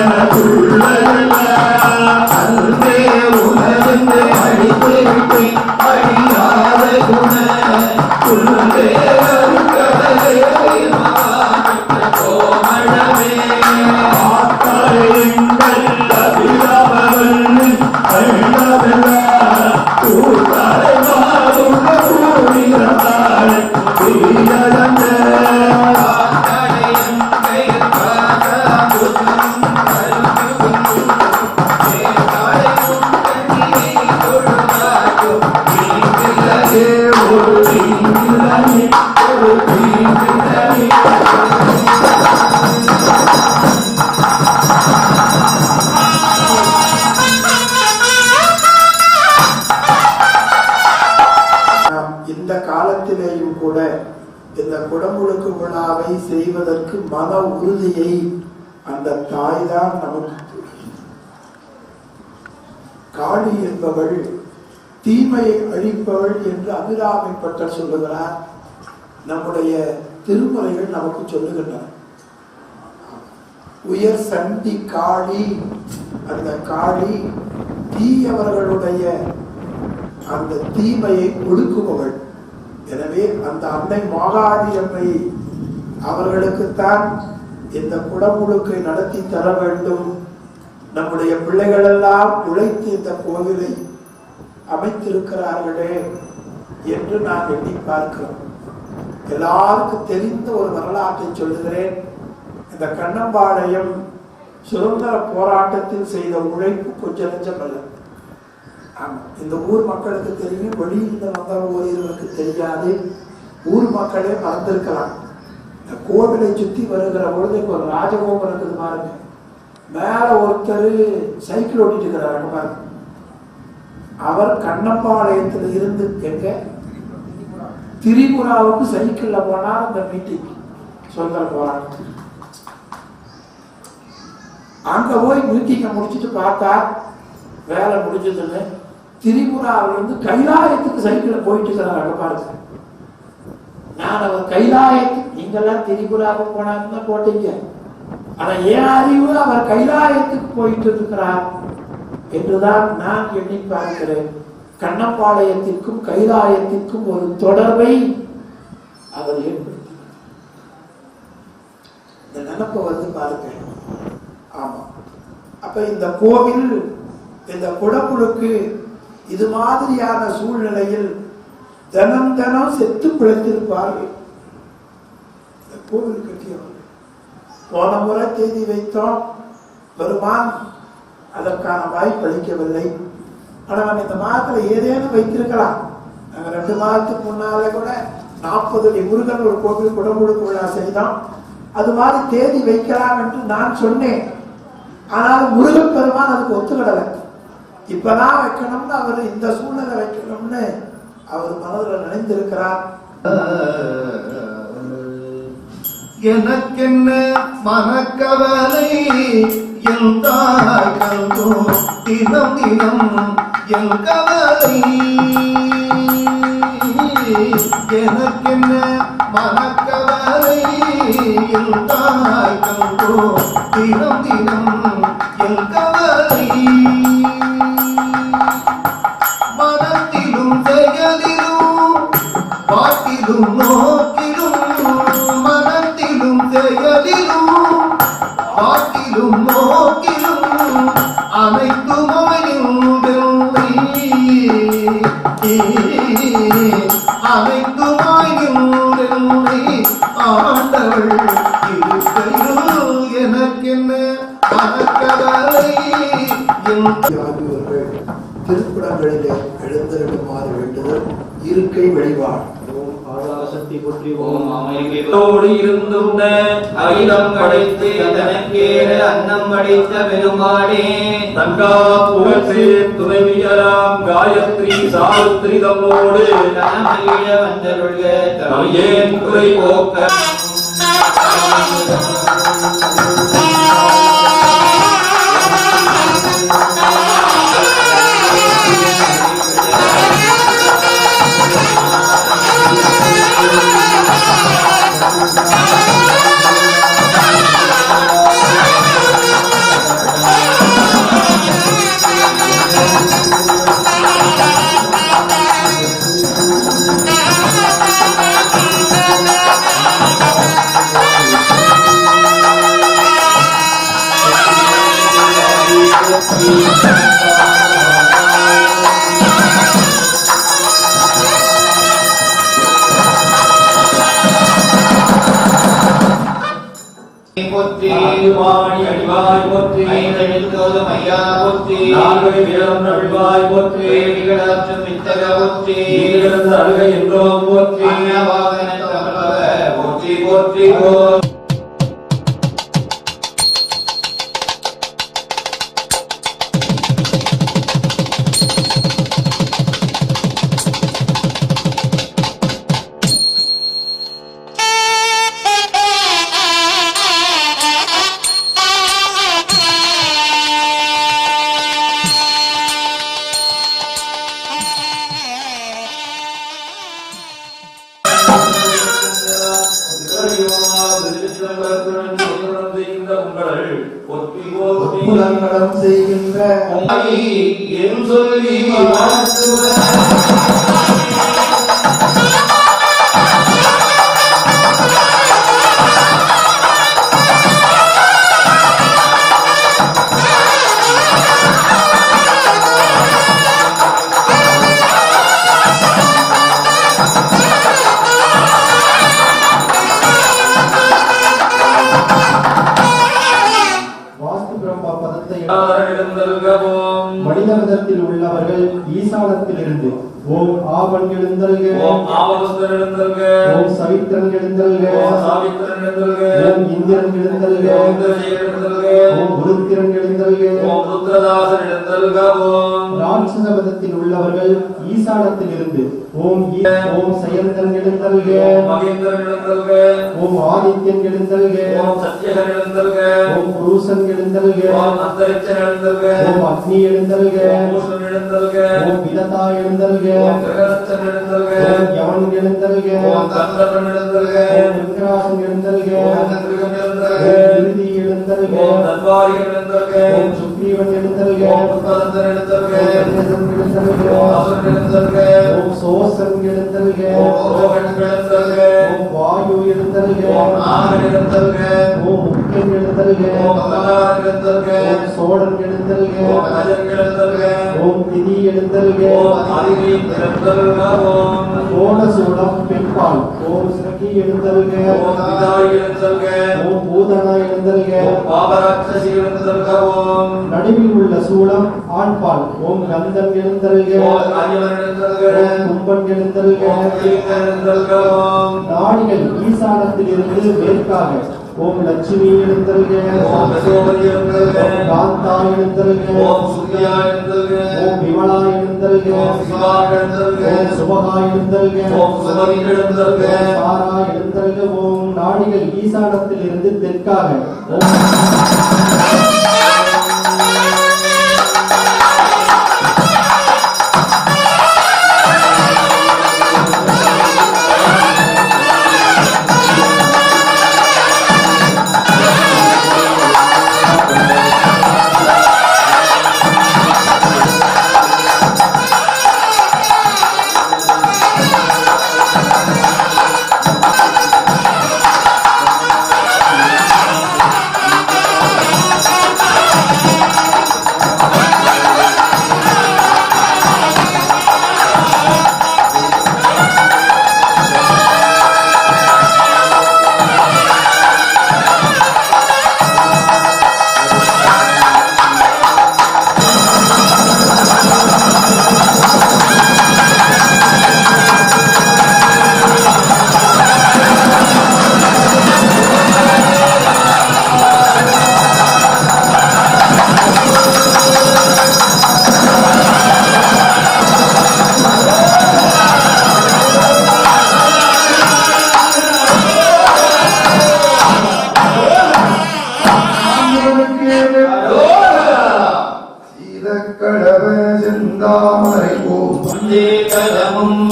[SPEAKER 4] இந்த காலத்திலேயும் கூட இந்த குடமுழுக்கு விழாவை செய்வதற்கு மன உறுதியை அந்த தாய் தான் நமக்கு. காளி என்பவள் தீமையை அழிப்பவள் என்று அபிராமி பட்டர் சொல்லுகிறார். நம்முடைய திருமுறைகள் நமக்கு சொல்லுகின்றன. உயர் சண்டி காளி, அந்த காளி தீயவர்களுடைய அந்த தீமையை ஒடுக்குபவள். எனவே அந்த அன்னை மாகாளி அம்மை அவர்களுக்குத்தான் இந்த குடமுழுக்கை நடத்தி தர வேண்டும். நம்முடைய பிள்ளைகள் எல்லாம் உழைத்து இந்த கோவிலை அமைத்திருக்கிறார்களே என்று நான் எண்ணி பார்க்கிறோம். எல்லாருக்கும் தெரிந்த ஒரு வரலாற்றை சொல்லுகிறேன். இந்த கண்ணம்பாளையம் சுதந்திர போராட்டத்தில் செய்த உழைப்பு கொஞ்சம் நெஞ்சம் அல்ல. இந்த ஊர் மக்களுக்கு தெரியும், வெளியில் வந்த ஓரிருக்கு தெரியாது. ஊர் மக்களே மறந்திருக்கலாம். இந்த கோவிலை சுற்றி வருகிற பொழுது ஒரு ராஜகோபுரம் இருக்குது பாருங்க. மேல ஒருத்தர் சைக்கிள் ஓட்டிட்டு இருக்கிறாங்க பாருங்க. அவர் கண்ணம்பாளையத்தில் இருந்து எங்க திரிபுராவுக்கு சைக்கிள்ல போனா அந்த மீட்டிங் சுதந்திர போராட்டம். அங்க போய் மீட்டிங்கை முடிச்சுட்டு பார்த்தா வேலை முடிஞ்சதுன்னு திரிபுராவிலிருந்து கைலாயத்துக்கு சைக்கிள் போயிட்டு இருக்கிறாங்க பாருங்க. நான் அவர் கைலாயத்துக்கு, நீங்கெல்லாம் திரிபுராவுக்கு போனாங்கன்னு போட்டீங்க, ஆனா என் அறிவு அவர் கைலாயத்துக்கு போயிட்டு இருக்கிறார் என்றுதான் நான் எண்ணி பார்க்கிறேன். கண்ணம்பாளையத்திற்கும் கைலாயத்திற்கும் ஒரு தொடர்பை அவர் ஏற்படுத்தினார். இந்த நினைப்பை வந்து பாருங்க. ஆமா, அப்ப இந்த கோவில், இந்த குடமுழுக்கு இது மாதிரியான சூழ்நிலையில் தினம் தினம் செத்து பிழைத்திருப்பார்கள் இந்த கோவில் கட்டியவர்கள். போன முறை தேதி வைத்தோம், பெருமான் அதற்கான வாய்ப்பு அளிக்கவில்லை. ஆனால் இந்த மாதத்துல ஏதேனும் வைத்திருக்கலாம். நாங்க 2 மாதத்துக்கு முன்னாலே கூட 40 அடி முருகன் ஒரு கோவில் குடமுழுக்கு விழா செய்தோம். அது மாதிரி தேதி வைக்கலாம் என்று நான் சொன்னேன். ஆனாலும் முருகன் பெருமான் அதுக்கு ஒத்துக்கிடலை. இப்பதான் வைக்கணும்னு அவர், இந்த சூழ்நிலை வைக்கணும்னு அவர் மனதில் நினைந்திருக்கிறார்.
[SPEAKER 5] எனக்கென்ன மனக்கவலை எந்தோ தினம் தினம் என் கவலை. எனக்கென்ன மனக்கவலை எந்தோ தினம் தினம் என் கவலை. மனத்திலும் செயலிலும் பாட்டிலும் நோக்கிலும், மனத்திலும் செயலிலும் பாட்டிலும் நோக்கிலும் அனைத்துமாயும் அனைத்துமாயும் ஆண்டவள் இருக்கையில் எனக்கென்ன மனக்கவலை.
[SPEAKER 4] திருக்குடங்களிலே எழுந்திருக்குமாறு வேண்டுதல் இருக்கை வழிபாடு.
[SPEAKER 3] ஆதாசக்தி போற்றி
[SPEAKER 2] ஓம் அமைதியோடு இருந்துண்ட அகிலம் படைத்து தனக்கேற அன்னம் படைத்த பெருமாளே,
[SPEAKER 3] தங்கா புகழ்ச்சி துணைவியராம் காயத்ரி சாவித்ரி தம்மோடு
[SPEAKER 2] தனமகிழ வந்தருள்க
[SPEAKER 3] ஏன் குறை போக்க
[SPEAKER 1] போற்றி
[SPEAKER 2] வாணி அடிவாய் போற்றி
[SPEAKER 1] ஐந்தெழுத்தோதும் ஐயா போற்றி
[SPEAKER 2] நால்வகை வேதம் நல்வாய் போற்றி
[SPEAKER 1] வேதிகளாற்றும் வித்தக போற்றி
[SPEAKER 2] நீரிழந்த அழுகை என்றோம் போற்றி
[SPEAKER 1] அன்னவாகன தமிழக
[SPEAKER 2] போற்றி போற்றி போற்றி
[SPEAKER 3] புலன்களும் செய்கின்ற
[SPEAKER 1] என் சொல்லி
[SPEAKER 3] வாஸ்து பிரம்மா பதத்தை
[SPEAKER 2] மனித
[SPEAKER 3] மதத்தில் உள்ளவர்கள் ஈசானத்தில் இருந்து ஓம் ஆவன் எழுந்தல்க
[SPEAKER 2] ஓம் ஆவஸ்தர் எழுந்தல்க
[SPEAKER 3] ஓம் சவித்திரன் எழுந்தல்க
[SPEAKER 2] ஓம் சாவித்திரன் எழுந்தல்க
[SPEAKER 3] ஓம் இந்திரன் எழுந்தல்க
[SPEAKER 2] ஓம் இந்திரன் எழுந்தல்க
[SPEAKER 3] ஓம் உருத்திரன் எழுந்தல்க
[SPEAKER 2] ஓம் ருத்ரதாசன் எழுந்தல்க ஓம்
[SPEAKER 3] ராட்சச மதத்தில் உள்ளவர்கள் ஈசானத்தில் இருந்து ஓம் ஓம் சயந்தன் எழுந்தல்க
[SPEAKER 2] ஓம் மகேந்திரன் எழுந்தல்க
[SPEAKER 3] ஓம் ஆதித்யன் எழுந்தல்க
[SPEAKER 2] ஓம் சத்யகன் எழுந்தல்க
[SPEAKER 3] ஓம் புருஷன் எழுந்தல்க
[SPEAKER 2] ஓம் அந்தரிச்சன் எழுந்தல்க
[SPEAKER 3] ஓம் அக்னி எழுந்தல்க
[SPEAKER 2] ஓம் பூஷன் எழுந்தல்க
[SPEAKER 3] ஓம் விததா எழுந்தல்க
[SPEAKER 2] ஓம் கிரகரட்சன் எழுந்தல்க
[SPEAKER 3] ஓம் யவன் எழுந்தல்க
[SPEAKER 2] ஓம் கந்தர்வன் எழுந்தல்க
[SPEAKER 3] ஓம் இந்திராசன் எழுந்தல்க
[SPEAKER 2] ஓம் சந்திரகன் எழுந்தல்க
[SPEAKER 3] ஓம் விருதி எழுந்தல்க
[SPEAKER 2] ஓம் நன்வாரியன் எழுந்தல்க
[SPEAKER 3] ஓம் சுக்ரீவன் எழுந்தல்க
[SPEAKER 2] ஓம் புத்தரந்தன் எழுந்தல்க
[SPEAKER 3] ஓம் கணேசன் எழுந்தல்க
[SPEAKER 2] ஓம் அசுரன் எழுந்தல்க
[SPEAKER 3] ஓம் சோசன் எழுந்தல்க
[SPEAKER 2] ஓம் ரோகன் எழுந்தல்க
[SPEAKER 3] ஓம் வாயு எழுந்தல்க
[SPEAKER 2] ஓம் நாகன் எழுந்தல்க
[SPEAKER 3] ஓம் முக்கன் எழுந்தல்க
[SPEAKER 2] ஓம் அபகாரன் எழுந்தல்க
[SPEAKER 3] ஓம் சோழன் எழுந்தல்க
[SPEAKER 2] ஓம் அஜன் எழுந்தல்க
[SPEAKER 3] ஓம் திதி எழுந்தல்க
[SPEAKER 2] ஓம் அதிவீன் எழுந்தல்க ஓம்
[SPEAKER 3] கோணசூலம் பெண்பால் ஓம் சகி எழுந்தல்க
[SPEAKER 2] ஓம் விதாய் எழுந்தல்க
[SPEAKER 3] ஓம் பூதனா எழுந்தல்க
[SPEAKER 2] ஓம் பாபராட்சசி எழுந்தல்க ஓம்
[SPEAKER 3] நடுவில் உள்ள சூலம் ஆண்பால் ஓம் கந்தன் எழுந்தல்க
[SPEAKER 2] ஓம் அரியவன் எழுந்தல்க
[SPEAKER 3] ஓம் கும்பன் எழுந்தல்க
[SPEAKER 2] ஓம் தீர்க்கன் எழுந்தல்க ஓம்
[SPEAKER 3] நாடிகள் ஈசானத்தில் இருந்து மேற்காக ஓம் லட்சுமி எழுந்தல்க
[SPEAKER 2] ஓம் யசோமதி எழுந்தல்க
[SPEAKER 3] ஓம் காந்தா எழுந்தல்க
[SPEAKER 2] ஓம் சூர்யா எழுந்தல்க
[SPEAKER 3] ஓம் விமலா எழுந்தல்க
[SPEAKER 2] ஓம் சிவா எழுந்தல்க
[SPEAKER 3] ஓம் சுபகா எழுந்தல்க
[SPEAKER 2] ஓம் சுமதி எழுந்தல்க
[SPEAKER 3] ஓம் சாரா எழுந்தல்க ஓம் நாடிகள் ஈசானத்தில் இருந்து தெற்காக ஓம்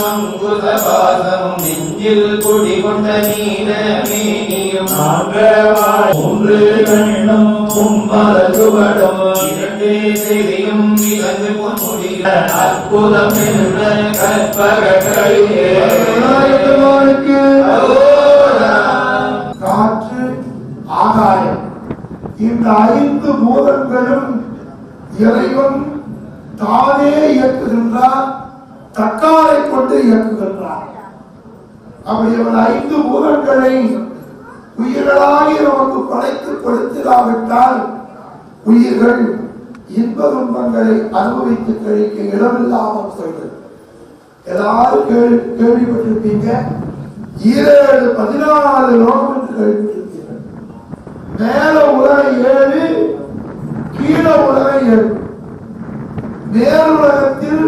[SPEAKER 1] அங்குசபாசமும் நெஞ்சில் குடிகொண்ட நீலமேனியும்
[SPEAKER 2] ஒன்று கண்ணும் கும்பலகுவடும்
[SPEAKER 1] இரண்டு செவியும் விலங்கு பொன்முடிகள் அற்புதம் என்ற கற்பக
[SPEAKER 4] காற்று ஆகாயம் இந்த 5 பூதங்களும் இறைவன் தானே இயக்குகின்றார், தக்காரை கொண்டு இயக்குகின்றார். அப்படி அவன் 5 பூதங்களை உயிர்களாகி நமக்கு படைத்து கொடுத்திராவிட்டால் உயிர்கள் இன்ப துன்பங்களை அனுபவித்து கழிக்க இடமில்லாமல் சொல்றது. எல்லாரும் கேள்விப்பட்டிருப்பீங்க, 7 14 லோகம் என்று கேள்விப்பட்டிருப்பீங்க. மேல உலகம் 7, கீழே உலகம் 7. மேல் உலகத்தில்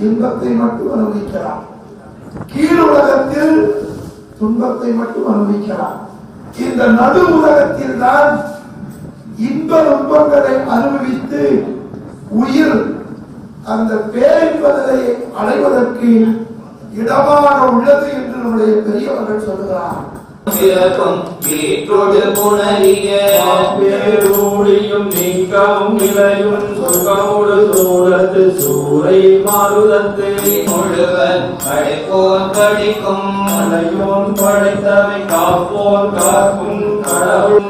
[SPEAKER 4] இன்பத்தை மட்டும் அனுபவிக்கிறார், கீழ் உலகத்தில் துன்பத்தை மட்டும் அனுபவிக்கிறார். இந்த நடு உலகத்தில் தான் இன்ப துன்பங்களை அனுபவித்து உயிர் அந்த பேரின்பதை அடைவதற்கு இடமாக உள்ளது என்று நம்முடைய பெரியவர்கள் சொல்லுகிறார்.
[SPEAKER 1] பேரூழியும் நீக்கவும் இலையும் சுகமுடு சூழத்து சூறை மாறுதத்து முழுவன் படைப்போன் படிக்கும் மலையோன் படைத்தவை காப்போன் காக்கும் கடவுள்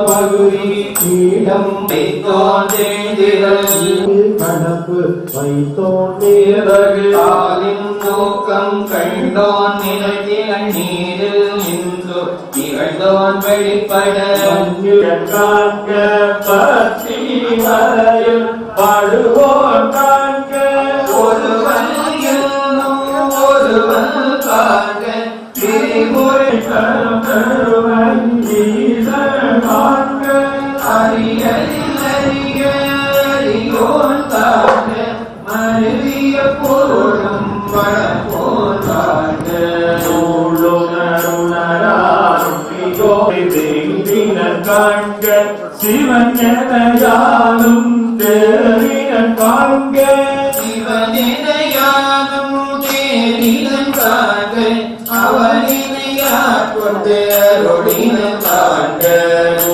[SPEAKER 1] பகுதி கீழம் வைத்தோன் கணப்பு வைத்தோன் நோக்கம் கண்டோன் நிகழ்ச்சிகள் நீரில் நின்று நிகழ்ந்தோன் வெளிப்பட காண்க பத்தி மறையில் பாடுவோன் காண்க ஒருவன் காண்க திரிமுறை தருவன் காண்க அறியோன் காண்க மருவிய பொருளும் காண்க சிவன் யானும் தேரினன் காண்க சிவனையானும் தேரினன் காண்க அவனினையாற் கொண்டு அருளினன் காண்க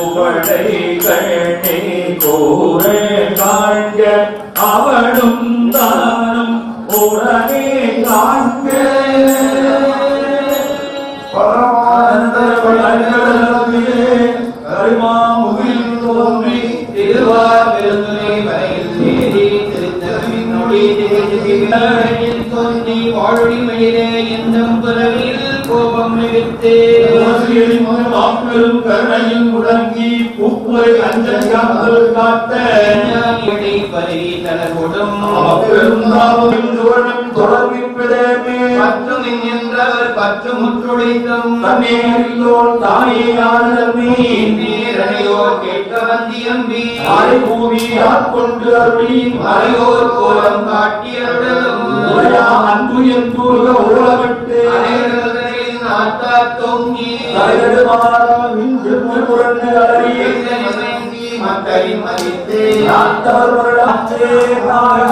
[SPEAKER 1] உபடை கண்ணே கோரே காண்க அவனும் தானும் உடனே காண்க பரமானந்த வளர்களிலே கருமாமுகில் தோன்றி திருவாபெருந்துறை வரையில் தேடி திருத்தமிழ் நொடி தேடியில் தோன்றி வாழி மயிலே எந்தம் பிறவியில் கோபம் நிறுத்தே வாக்களும் கருணையும் முழங்கி பூப்புரை அஞ்சல் காத்தல் காத்த இடை பதவி தளர்கொடும் தொடர்பிப்பதே பற்றும் என்றவர் பற்று முற்றுடைத்தும் தன்னேரியோர் தாயே ஆனதமே நேரடியோர் கேட்க வந்தியம்பி அரை பூமி ஆட்கொண்டு அருளி மறையோர் கோலம் காட்டியருடலும் அன்பு என்பூர்க ஓலவிட்டு அனைவர்களின் ஆத்தா தொங்கி மக்களின் மதித்து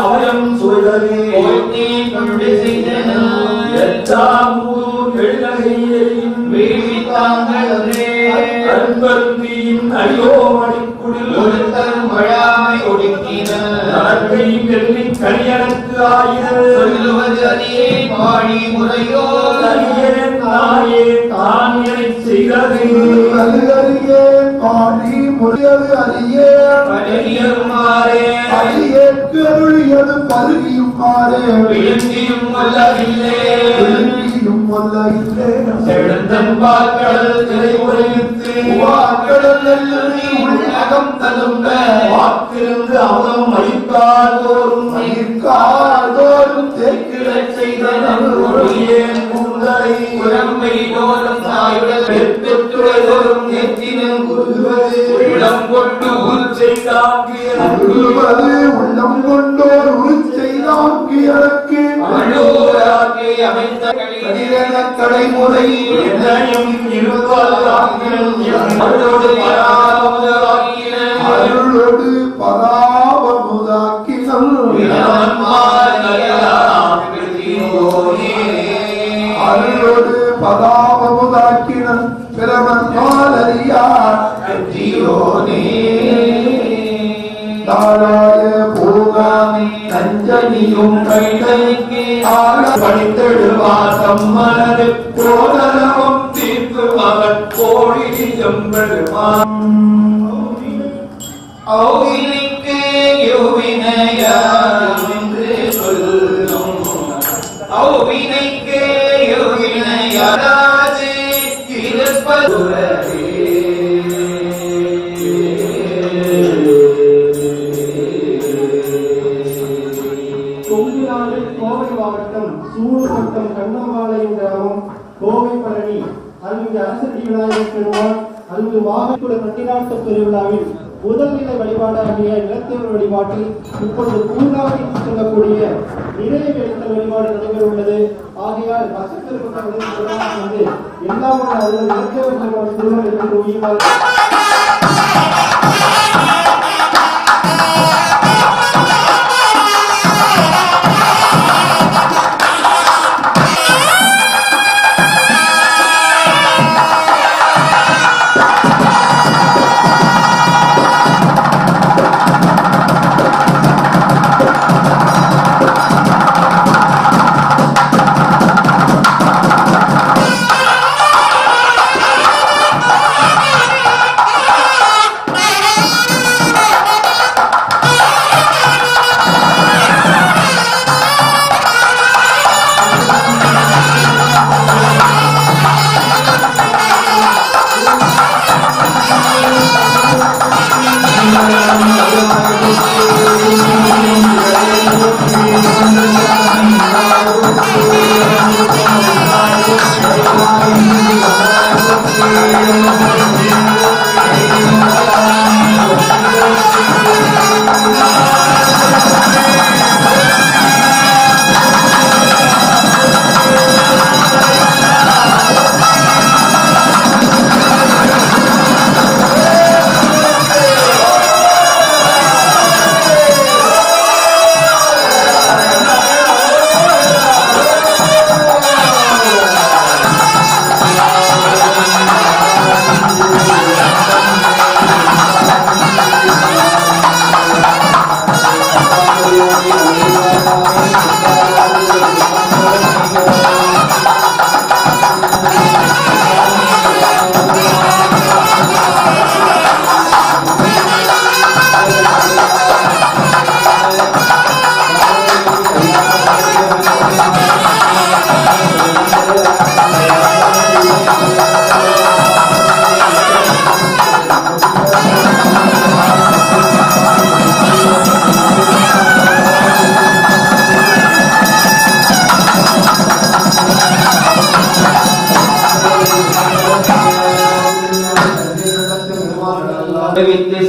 [SPEAKER 1] அவயம் சுழலே கொண்டு செய்தனும் அடியோமணிக்குடில் ஒருத்தரும் மழாமை ஒடுக்கினர் கனியனுக்கு ஆயிரம் சொல்லுவது அடியே பாடி முறையோ தாயே தான் என செய்தது அறியே பாடி முறையது அறியே அடியருமாறே அடியேற்கு அருளியது பருகியுமாறே விழுங்கியும் வல்லவில்லை விழுங்கியும் வல்லவில்லை செழுந்தன்பால் கடல் திரை உரைத்து வாக்கடல் நெல்லி உலகம் தழும்ப வாக்கிருந்து அவதம் மயிர்காதோறும் தேக்கிடச் செய்தனன் ஒளியேன் குந்தரை உடம்பை தோறும் தாயுடல் பெற்றுவதோறும் நெற்றினம் குருவது உள்ளம் கொண்டு உள் செய்தாக்கியது உள்ளம் கொண்டோர் உள் செய்தாக்கியதற்கு அழோராக்கி அமைந்த கடைமுறை எதையும் அருளோடு பராபமுதாக்கினம் அருளோடு பராபமுதாக்கினம் பிறவன் மாலறியார் தாராய போகாமி தஞ்சனியும் கைதனிக்கு படித்தெழுவாசம் மனது கோதலமும் தீர்ப்பு மகன் கோழி எம்பெருமான்
[SPEAKER 2] அவ்வினைக்கு யுவினையாம் என்று சொல்லும் அவ்வினைக்கு யுவினையாராது இருப்பதுரே.
[SPEAKER 3] கொங்குநாடு கோவை மாவட்டம் சூலூர் வட்டம் கண்ணம்பாளையம் கிராமம் கோவை பழனி அருள்மிகு அரசடி விநாயகர் பெருமாள் அருள்மிகு மாகக்குட பட்டினாட்டு பெருவிழாவில் முதல் நிலை வழிபாடாகிய நிலத்தேவர் வழிபாட்டில் இப்பொழுது பூர்ணாவதி சொல்லக்கூடிய நிறைய வெளித்தல் வழிபாடு நடைபெற உள்ளது. ஆகையால் பசத்திற்குள்ள வந்து எல்லாம் அருள் நிலத்தேவர் பெருமாள் திருமணம் உயிர்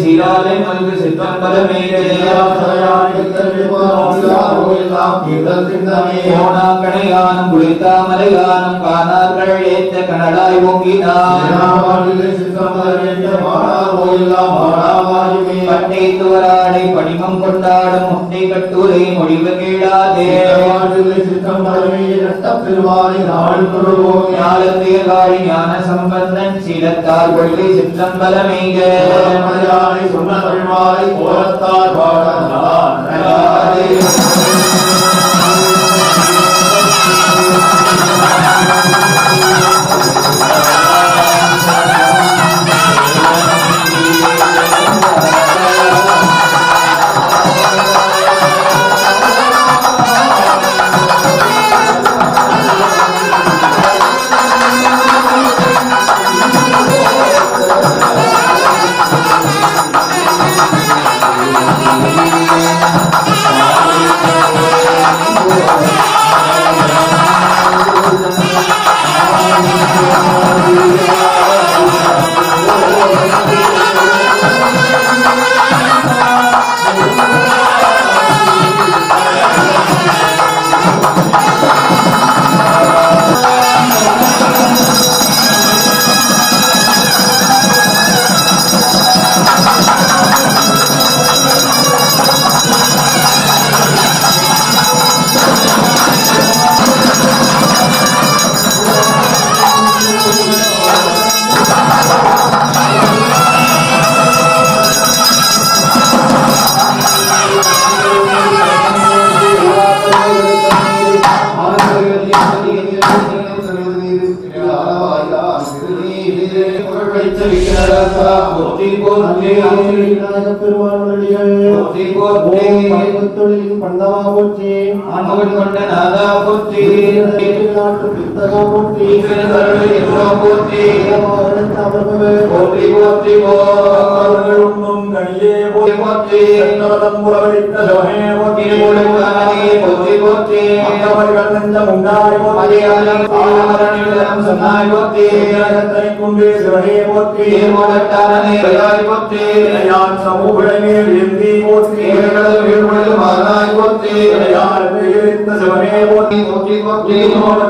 [SPEAKER 2] சீராலை மல்கு சிற்றம்பலமேலே கோணாங்கணையானும் குளித்தாமலையானும் காணார்கள் ஏத்த கனடாய் ஓங்கினார் பட்டை துவராடை படிமம் கொண்டாடும் முட்டை கட்டுரை முடிவு கேளாதே ஞானத்தேகாழி ஞான சம்பந்தன் சீலத்தார் கொள்ளை சிற்றம்பலமேக
[SPEAKER 5] சொன்ன தமிழ்வாரை கோலத்தார் பாடலாரே.
[SPEAKER 2] புகழ்வைத்த விக்கிரகா போற்றி போற்றி
[SPEAKER 3] விநாயகப் பெருமான் மலடிகள்
[SPEAKER 2] போற்றி போற்றி.
[SPEAKER 3] தொழிலின் பண்டவா போற்றி
[SPEAKER 2] ஆண்டவன் கொண்ட நாதா போற்றி.
[SPEAKER 3] நாட்டு பித்தகா போற்றி
[SPEAKER 2] ஈஸ்வரன் எல்லாம் போற்றி.
[SPEAKER 3] அமர்பவர்
[SPEAKER 2] போற்றி போற்றி
[SPEAKER 5] உண்ணும் கனியே
[SPEAKER 2] போற்றி போற்றி.
[SPEAKER 5] சென்றவதம் புறவழித்த சிவனே போற்றி
[SPEAKER 2] திருமூலக்காரனே போற்றி போற்றி.
[SPEAKER 5] மற்றவர்கள் நெஞ்சம் உண்டாய் போற்றி
[SPEAKER 2] மலையாளம் ஆலமரணிடம் சொன்னாய் போற்றி.
[SPEAKER 5] விநாயகத்தை கொண்டே சிவனே போற்றி
[SPEAKER 2] திருமூலக்காரனே பயாய் போற்றி.
[SPEAKER 5] யான் சமூகமே ஏந்தி போற்றி
[SPEAKER 2] ஏகடல் வீழ்பொழுது மாதாய் போற்றி.
[SPEAKER 5] யார் பெயரித்த சிவனே போற்றி
[SPEAKER 2] போற்றி போற்றி.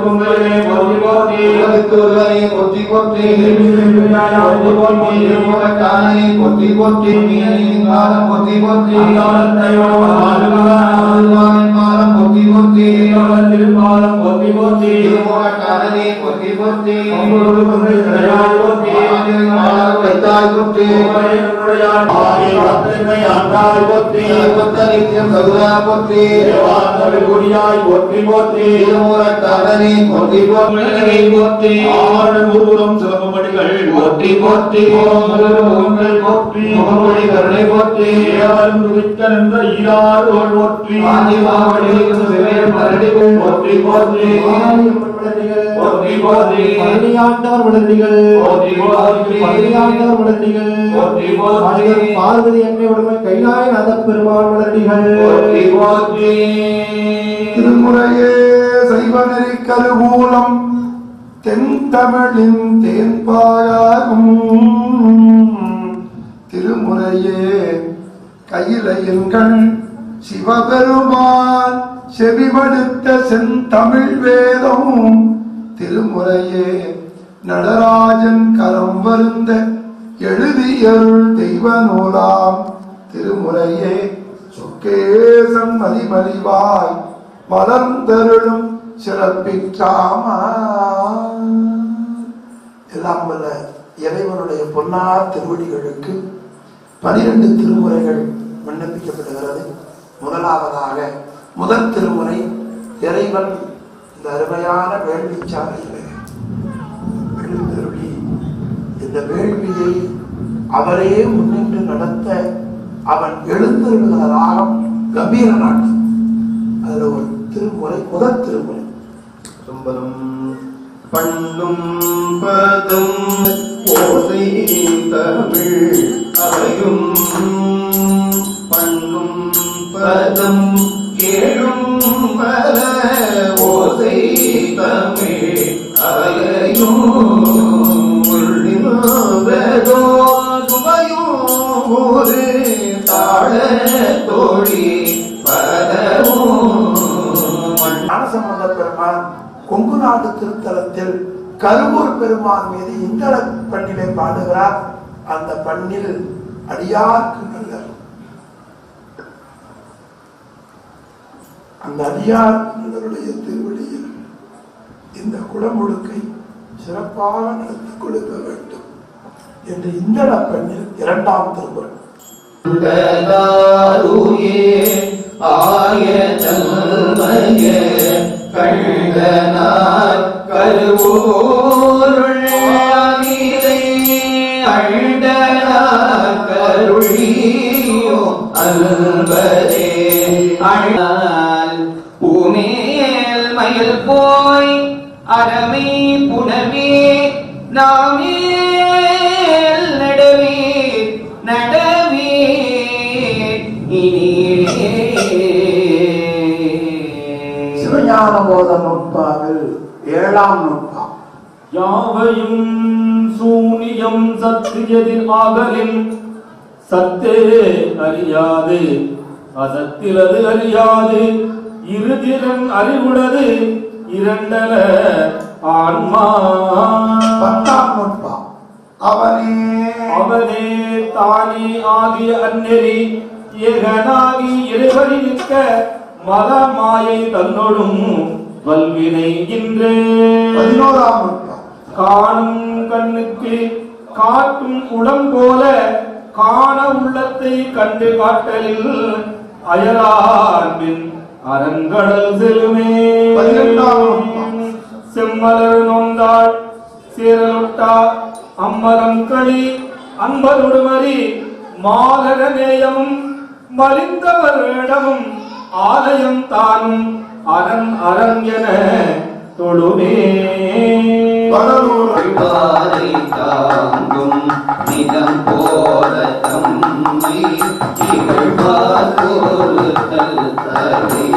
[SPEAKER 5] கும்பலே போற்றி போற்றி
[SPEAKER 2] உலகத்து ஒருவனே போற்றி போற்றி. திருமூலக்காரனே போற்றி போற்றி. மீனின் காலம் போற்றி போற்றி. ஆழ்வாரின் காலம் போற்றி போற்றி. திருமூலக்காரனே போற்றி போற்றி. வைத்தாய் போற்றி. நித்தியம் சகுதா போற்றி. திருமூலக்காரனே போற்றி போற்றி போற்றி. போற்றி போற்றி. முகமொழி கருணை போற்றி. ஆதிமாவடிகளும் சிவையும் மரடிகள் போற்றி போற்றி. போற்றி போற்றி.
[SPEAKER 3] பழனியாண்டவர் மலடிகள்
[SPEAKER 2] போற்றி போற்றி.
[SPEAKER 3] பழனியாண்டவர் மலடிகள்
[SPEAKER 2] போற்றி போற்றி.
[SPEAKER 3] பார்வதி அன்னை உடமை கைலாயநாத பெருமான் மலடிகள்
[SPEAKER 2] போற்றி போற்றி.
[SPEAKER 1] திருமுறையே சைவநெறி கருவூலம் தென்தமிழின் தேன்பாயாகும் திருமுறையே கையிலையன்கள் சிவபெருமான் செவிமடுத்த செந்தமிழ் வேதம் திருமுறையே நடராஜன் கரம் வருந்த எழுதியருள் தெய்வ நூலாம் திருமுறையே சொக்கேசன் மதிமலிவாய் மலர்ந்தருளும் சிறப்பிற்றாமா. எல்லாம் வல்ல இறைவனுடைய பொன்னார் திருவடிகளுக்கு 12 திருமுறைகள் விண்ணப்பிக்கப்படுகிறது. முதலாவதாக முதல் திருமுறை இறைவன் இந்த அருமையான வேள்விச்சாலையில் எழுந்தருளி இந்த வேள்வியை அவரே முன்னின்று நடத்த அவன் எழுந்தருளுகிற ராகம் கம்பீர நாட்டம். அதுல ஒரு திருமுறை முதல் திருமுறை
[SPEAKER 3] பண்ணும் பதம் ஓசை தமிழ் அவையும் பண்ணும் பதம் கேளும் பல ஓசை தமிழ் அவையும் உள்ளினோ சுமையும் ஒரு தாழ தோழி பதவும்.
[SPEAKER 1] ஞானசம்பந்த பெருமான் கொங்கு நாட்டு திருத்தலத்தில் கருவூர் பெருமான் மீது இந்தள பண்ணிலை பாடுகிறார். அந்த பண்ணில் அடியார்க்கு நல்லர். அந்த அடியார் நல்லருடைய திருவடியில் இந்த குடமுழுக்கை சிறப்பாக நடத்தி கொடுக்க வேண்டும் என்று இந்தள பண்ணில் 2ஆம் திருமுறை.
[SPEAKER 2] ஆய தன்மய கண்டனார் கருவூருள் நீரை அண்டனார் கருளியோ அன்பரே அண்ணால் பூமேல் மயில் போய் அறமை புனவே நாமேல் நடவே நடவே
[SPEAKER 1] சிவஞான போத நுட்பாவில் 7ஆம் நுட்பா.
[SPEAKER 5] யாவையும் சூனியம் சத்தியதில் ஆகலின் சத்தே அறியாது அசத்திலது அறியாது இருதிறன் அறிவுடது இரண்டல ஆன்மா.
[SPEAKER 1] 10ஆம் நுட்பா.
[SPEAKER 5] அவனே தானே ஆகிய அந்நெறி ஏகனாகி இறைவரி நிற்க மத மாயை தன்னொடும் வல்வினை இன்றே.
[SPEAKER 1] 11ஆம் நுட்பா.
[SPEAKER 5] காணும் கண்ணுக்கு காட்டும் உடம் போல காண உள்ளத்தை கண்டு காட்டலில் அயலான்பின் அரண்கடல் செலுமே.
[SPEAKER 1] 12ஆம் நுட்பா.
[SPEAKER 5] செம்மலர் நொந்தாள் சேரலொட்டா அம்மரம் களி அன்பருடுமறி
[SPEAKER 6] மாலர நேயமும் மலிந்த வருடமும் ஆலயம் தானும் அரண் அரண் என தொழுமே.
[SPEAKER 2] பாதை தாங்கும் நிலம் போல தம்மை இகழ்வார் பொறுத்தல் தரே.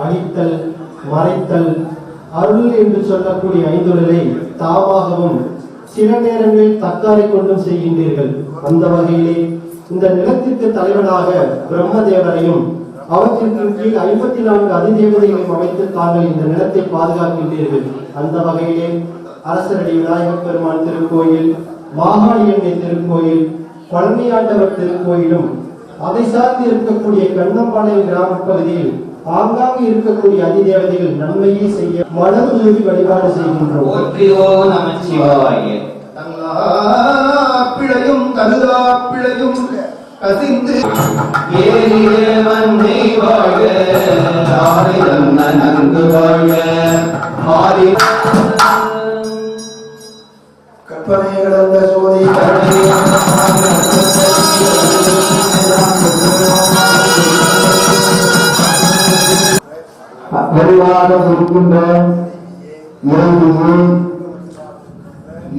[SPEAKER 3] அழித்தல், மறைத்தல், அருள் என்று சொல்லக்கூடிய ஐந்தொழிலை தாமாகவும் சில நேரங்களில் தக்காரை கொண்டும் செய்கின்றீர்கள். அந்த வகையிலே இந்த நிலத்திற்கு தலைவனாக பிரம்மதேவரையும் அவற்றிற்கு கீழ் 54 அதிதேவதைகளையும் அமைத்து தாங்கள் இந்த நிலத்தை பாதுகாக்கின்றீர்கள். அந்த வகையிலே அரசரடி விநாயகப் பெருமான் திருக்கோயில், மாகாளியம்மை திருக்கோயில், பழனியாண்டவர் திருக்கோயிலும் அதை சார்ந்து இருக்கக்கூடிய கண்ணம்பாளையம் கிராம பகுதியில் ஆங்காங்கு இருக்கக்கூடிய அதிதேவதைகள் நன்மையை செய்ய மனதுருகி வழிபாடு செய்கின்றோம்.
[SPEAKER 2] போற்றியோ நமச்சிவாய.
[SPEAKER 5] பிழையும் கல்லாப்பிழையும் கசிந்து
[SPEAKER 2] ஏறிய மண்ணை வாழ ஆரிடம் நன்கு வாழ மாறி
[SPEAKER 1] கற்பனை கிடந்த சோதி
[SPEAKER 7] வடிவாக இருக்கின்ற இறைவனே,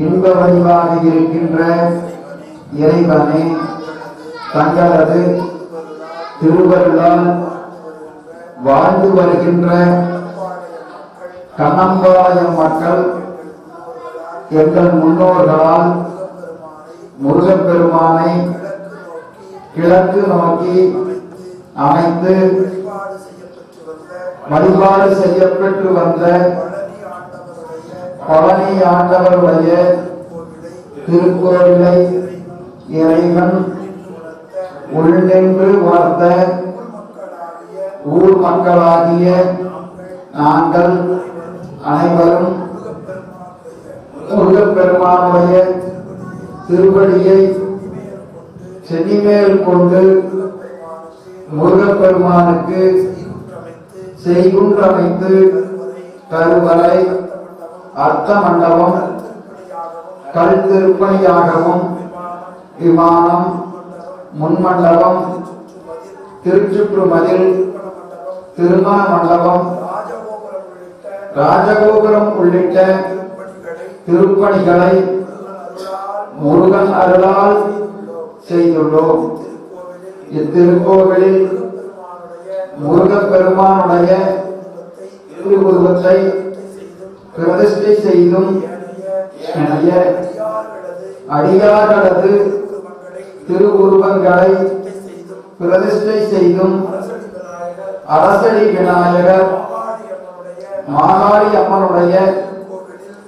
[SPEAKER 7] இன்ப வடிவாக இருக்கின்ற இறைவனே, தங்களது திருவருளால் வாழ்ந்து வருகின்ற கண்ணம்பாளையம் மக்கள் எங்கள் முன்னோர்களால் முருகப்பெருமானை கிழக்கு நோக்கி அமைத்து வழிபாடு செய்யப்பட்டு வந்த பழனி ஆண்டவருடைய திருக்கோவிலை இறைவன் உள்நின்று உணர்த்த ஊர் மக்களாகிய நாங்கள் அனைவரும் முருகப்பெருமானுடைய திருவடியை சென்னிமேல் கொண்டு முருகப்பெருமானுக்கு செய்குன்றமைத்து கருவறை, அர்த்த மண்டபம், கல் திருப்பணியாகவும் விமானம், முன்மண்டபம், திருச்சுற்று மதில், திருமண மண்டபம், ராஜகோபுரம் உள்ளிட்ட திருப்பணிகளை முருகன் அருளால் செய்துள்ளோம். இத்திருக்கோவிலில் முருகப்பெருமானுடைய திருவுருவத்தை பிரதிஷ்டை செய்தும் ஏனைய அடியார்களது திருவுருவங்களை பிரதிஷ்டை செய்தும் அரசடி விநாயகர் மாகாளி அம்மனுடைய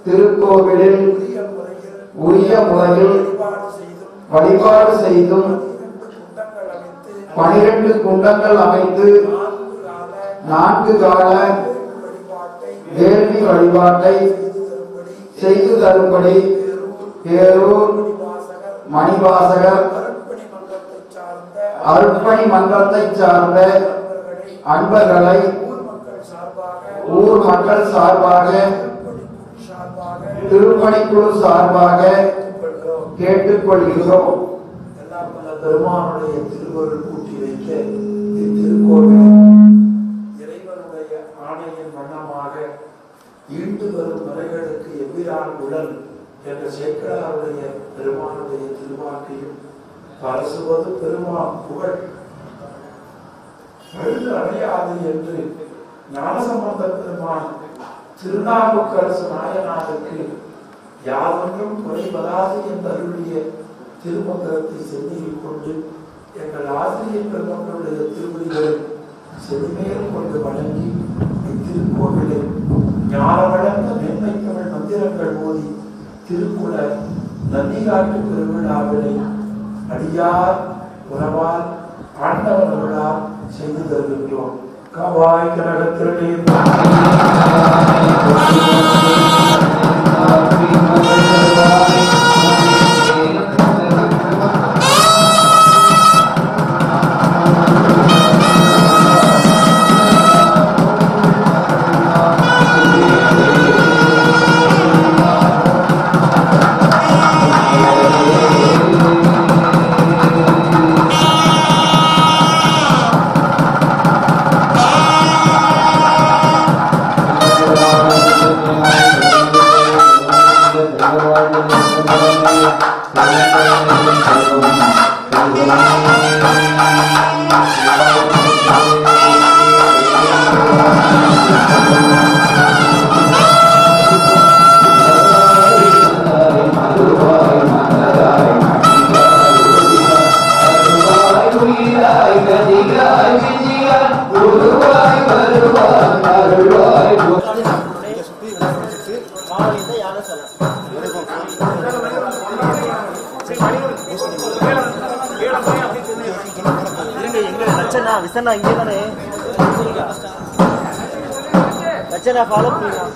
[SPEAKER 7] திருக்கோவிலில் உரிய முறையில் வழிபாடு செய்தும் 12 குண்டங்கள் அமைத்து 4 கால வேள்வி வழிபாட்டை செய்து தரும்படி பேரூர் மணிவாசகர் அருட்பணி மன்றத்தை சார்ந்த அன்பர்களை ஊர் மக்கள் சார்பாக திருப்பணிக்குழு சார்பாக கேட்டுக்கொள்கிறோம்.
[SPEAKER 4] பெருமானுடைய திருவருள் கூட்டி வைக்க இத்திருக்கோவில் இறைவனுடைய ஆணையின் வண்ணமாக ஈண்டு வரும் மலைகளுக்கு எவ்விரான் உடல் என்ற சேக்கடாருடைய பெருமானுடைய திருவாக்கையும் பரசுவது பெருமான் புகழ் பழுது அடையாது என்று ஞானசம்பந்த பெருமான் திருநாவுக்கரசு நாயனாருக்கு யாதொன்றும் குறைவதாது என்று அருளிய திருமந்திரத்தை சென்னையில் கொண்டு எங்கள் ஆசிரியர் பெருமக்களுடைய திருவடிகளை செதுமேல் கொண்டு வணங்கி இத்திருக்கோவிலை ஞான வளர்ந்த மேன்மை தமிழ் மந்திரங்கள் ஓதி திருக்குள நந்திகாட்டு பெருவிழாவினை அடியார் உறவால் ஆண்டவர்களால் செய்து தருகின்றோம். கவாய் கனகத்திரளே
[SPEAKER 8] விசன்னா இங்கே தானே வச்சனா ஃபாலோ பண்ணலாம்.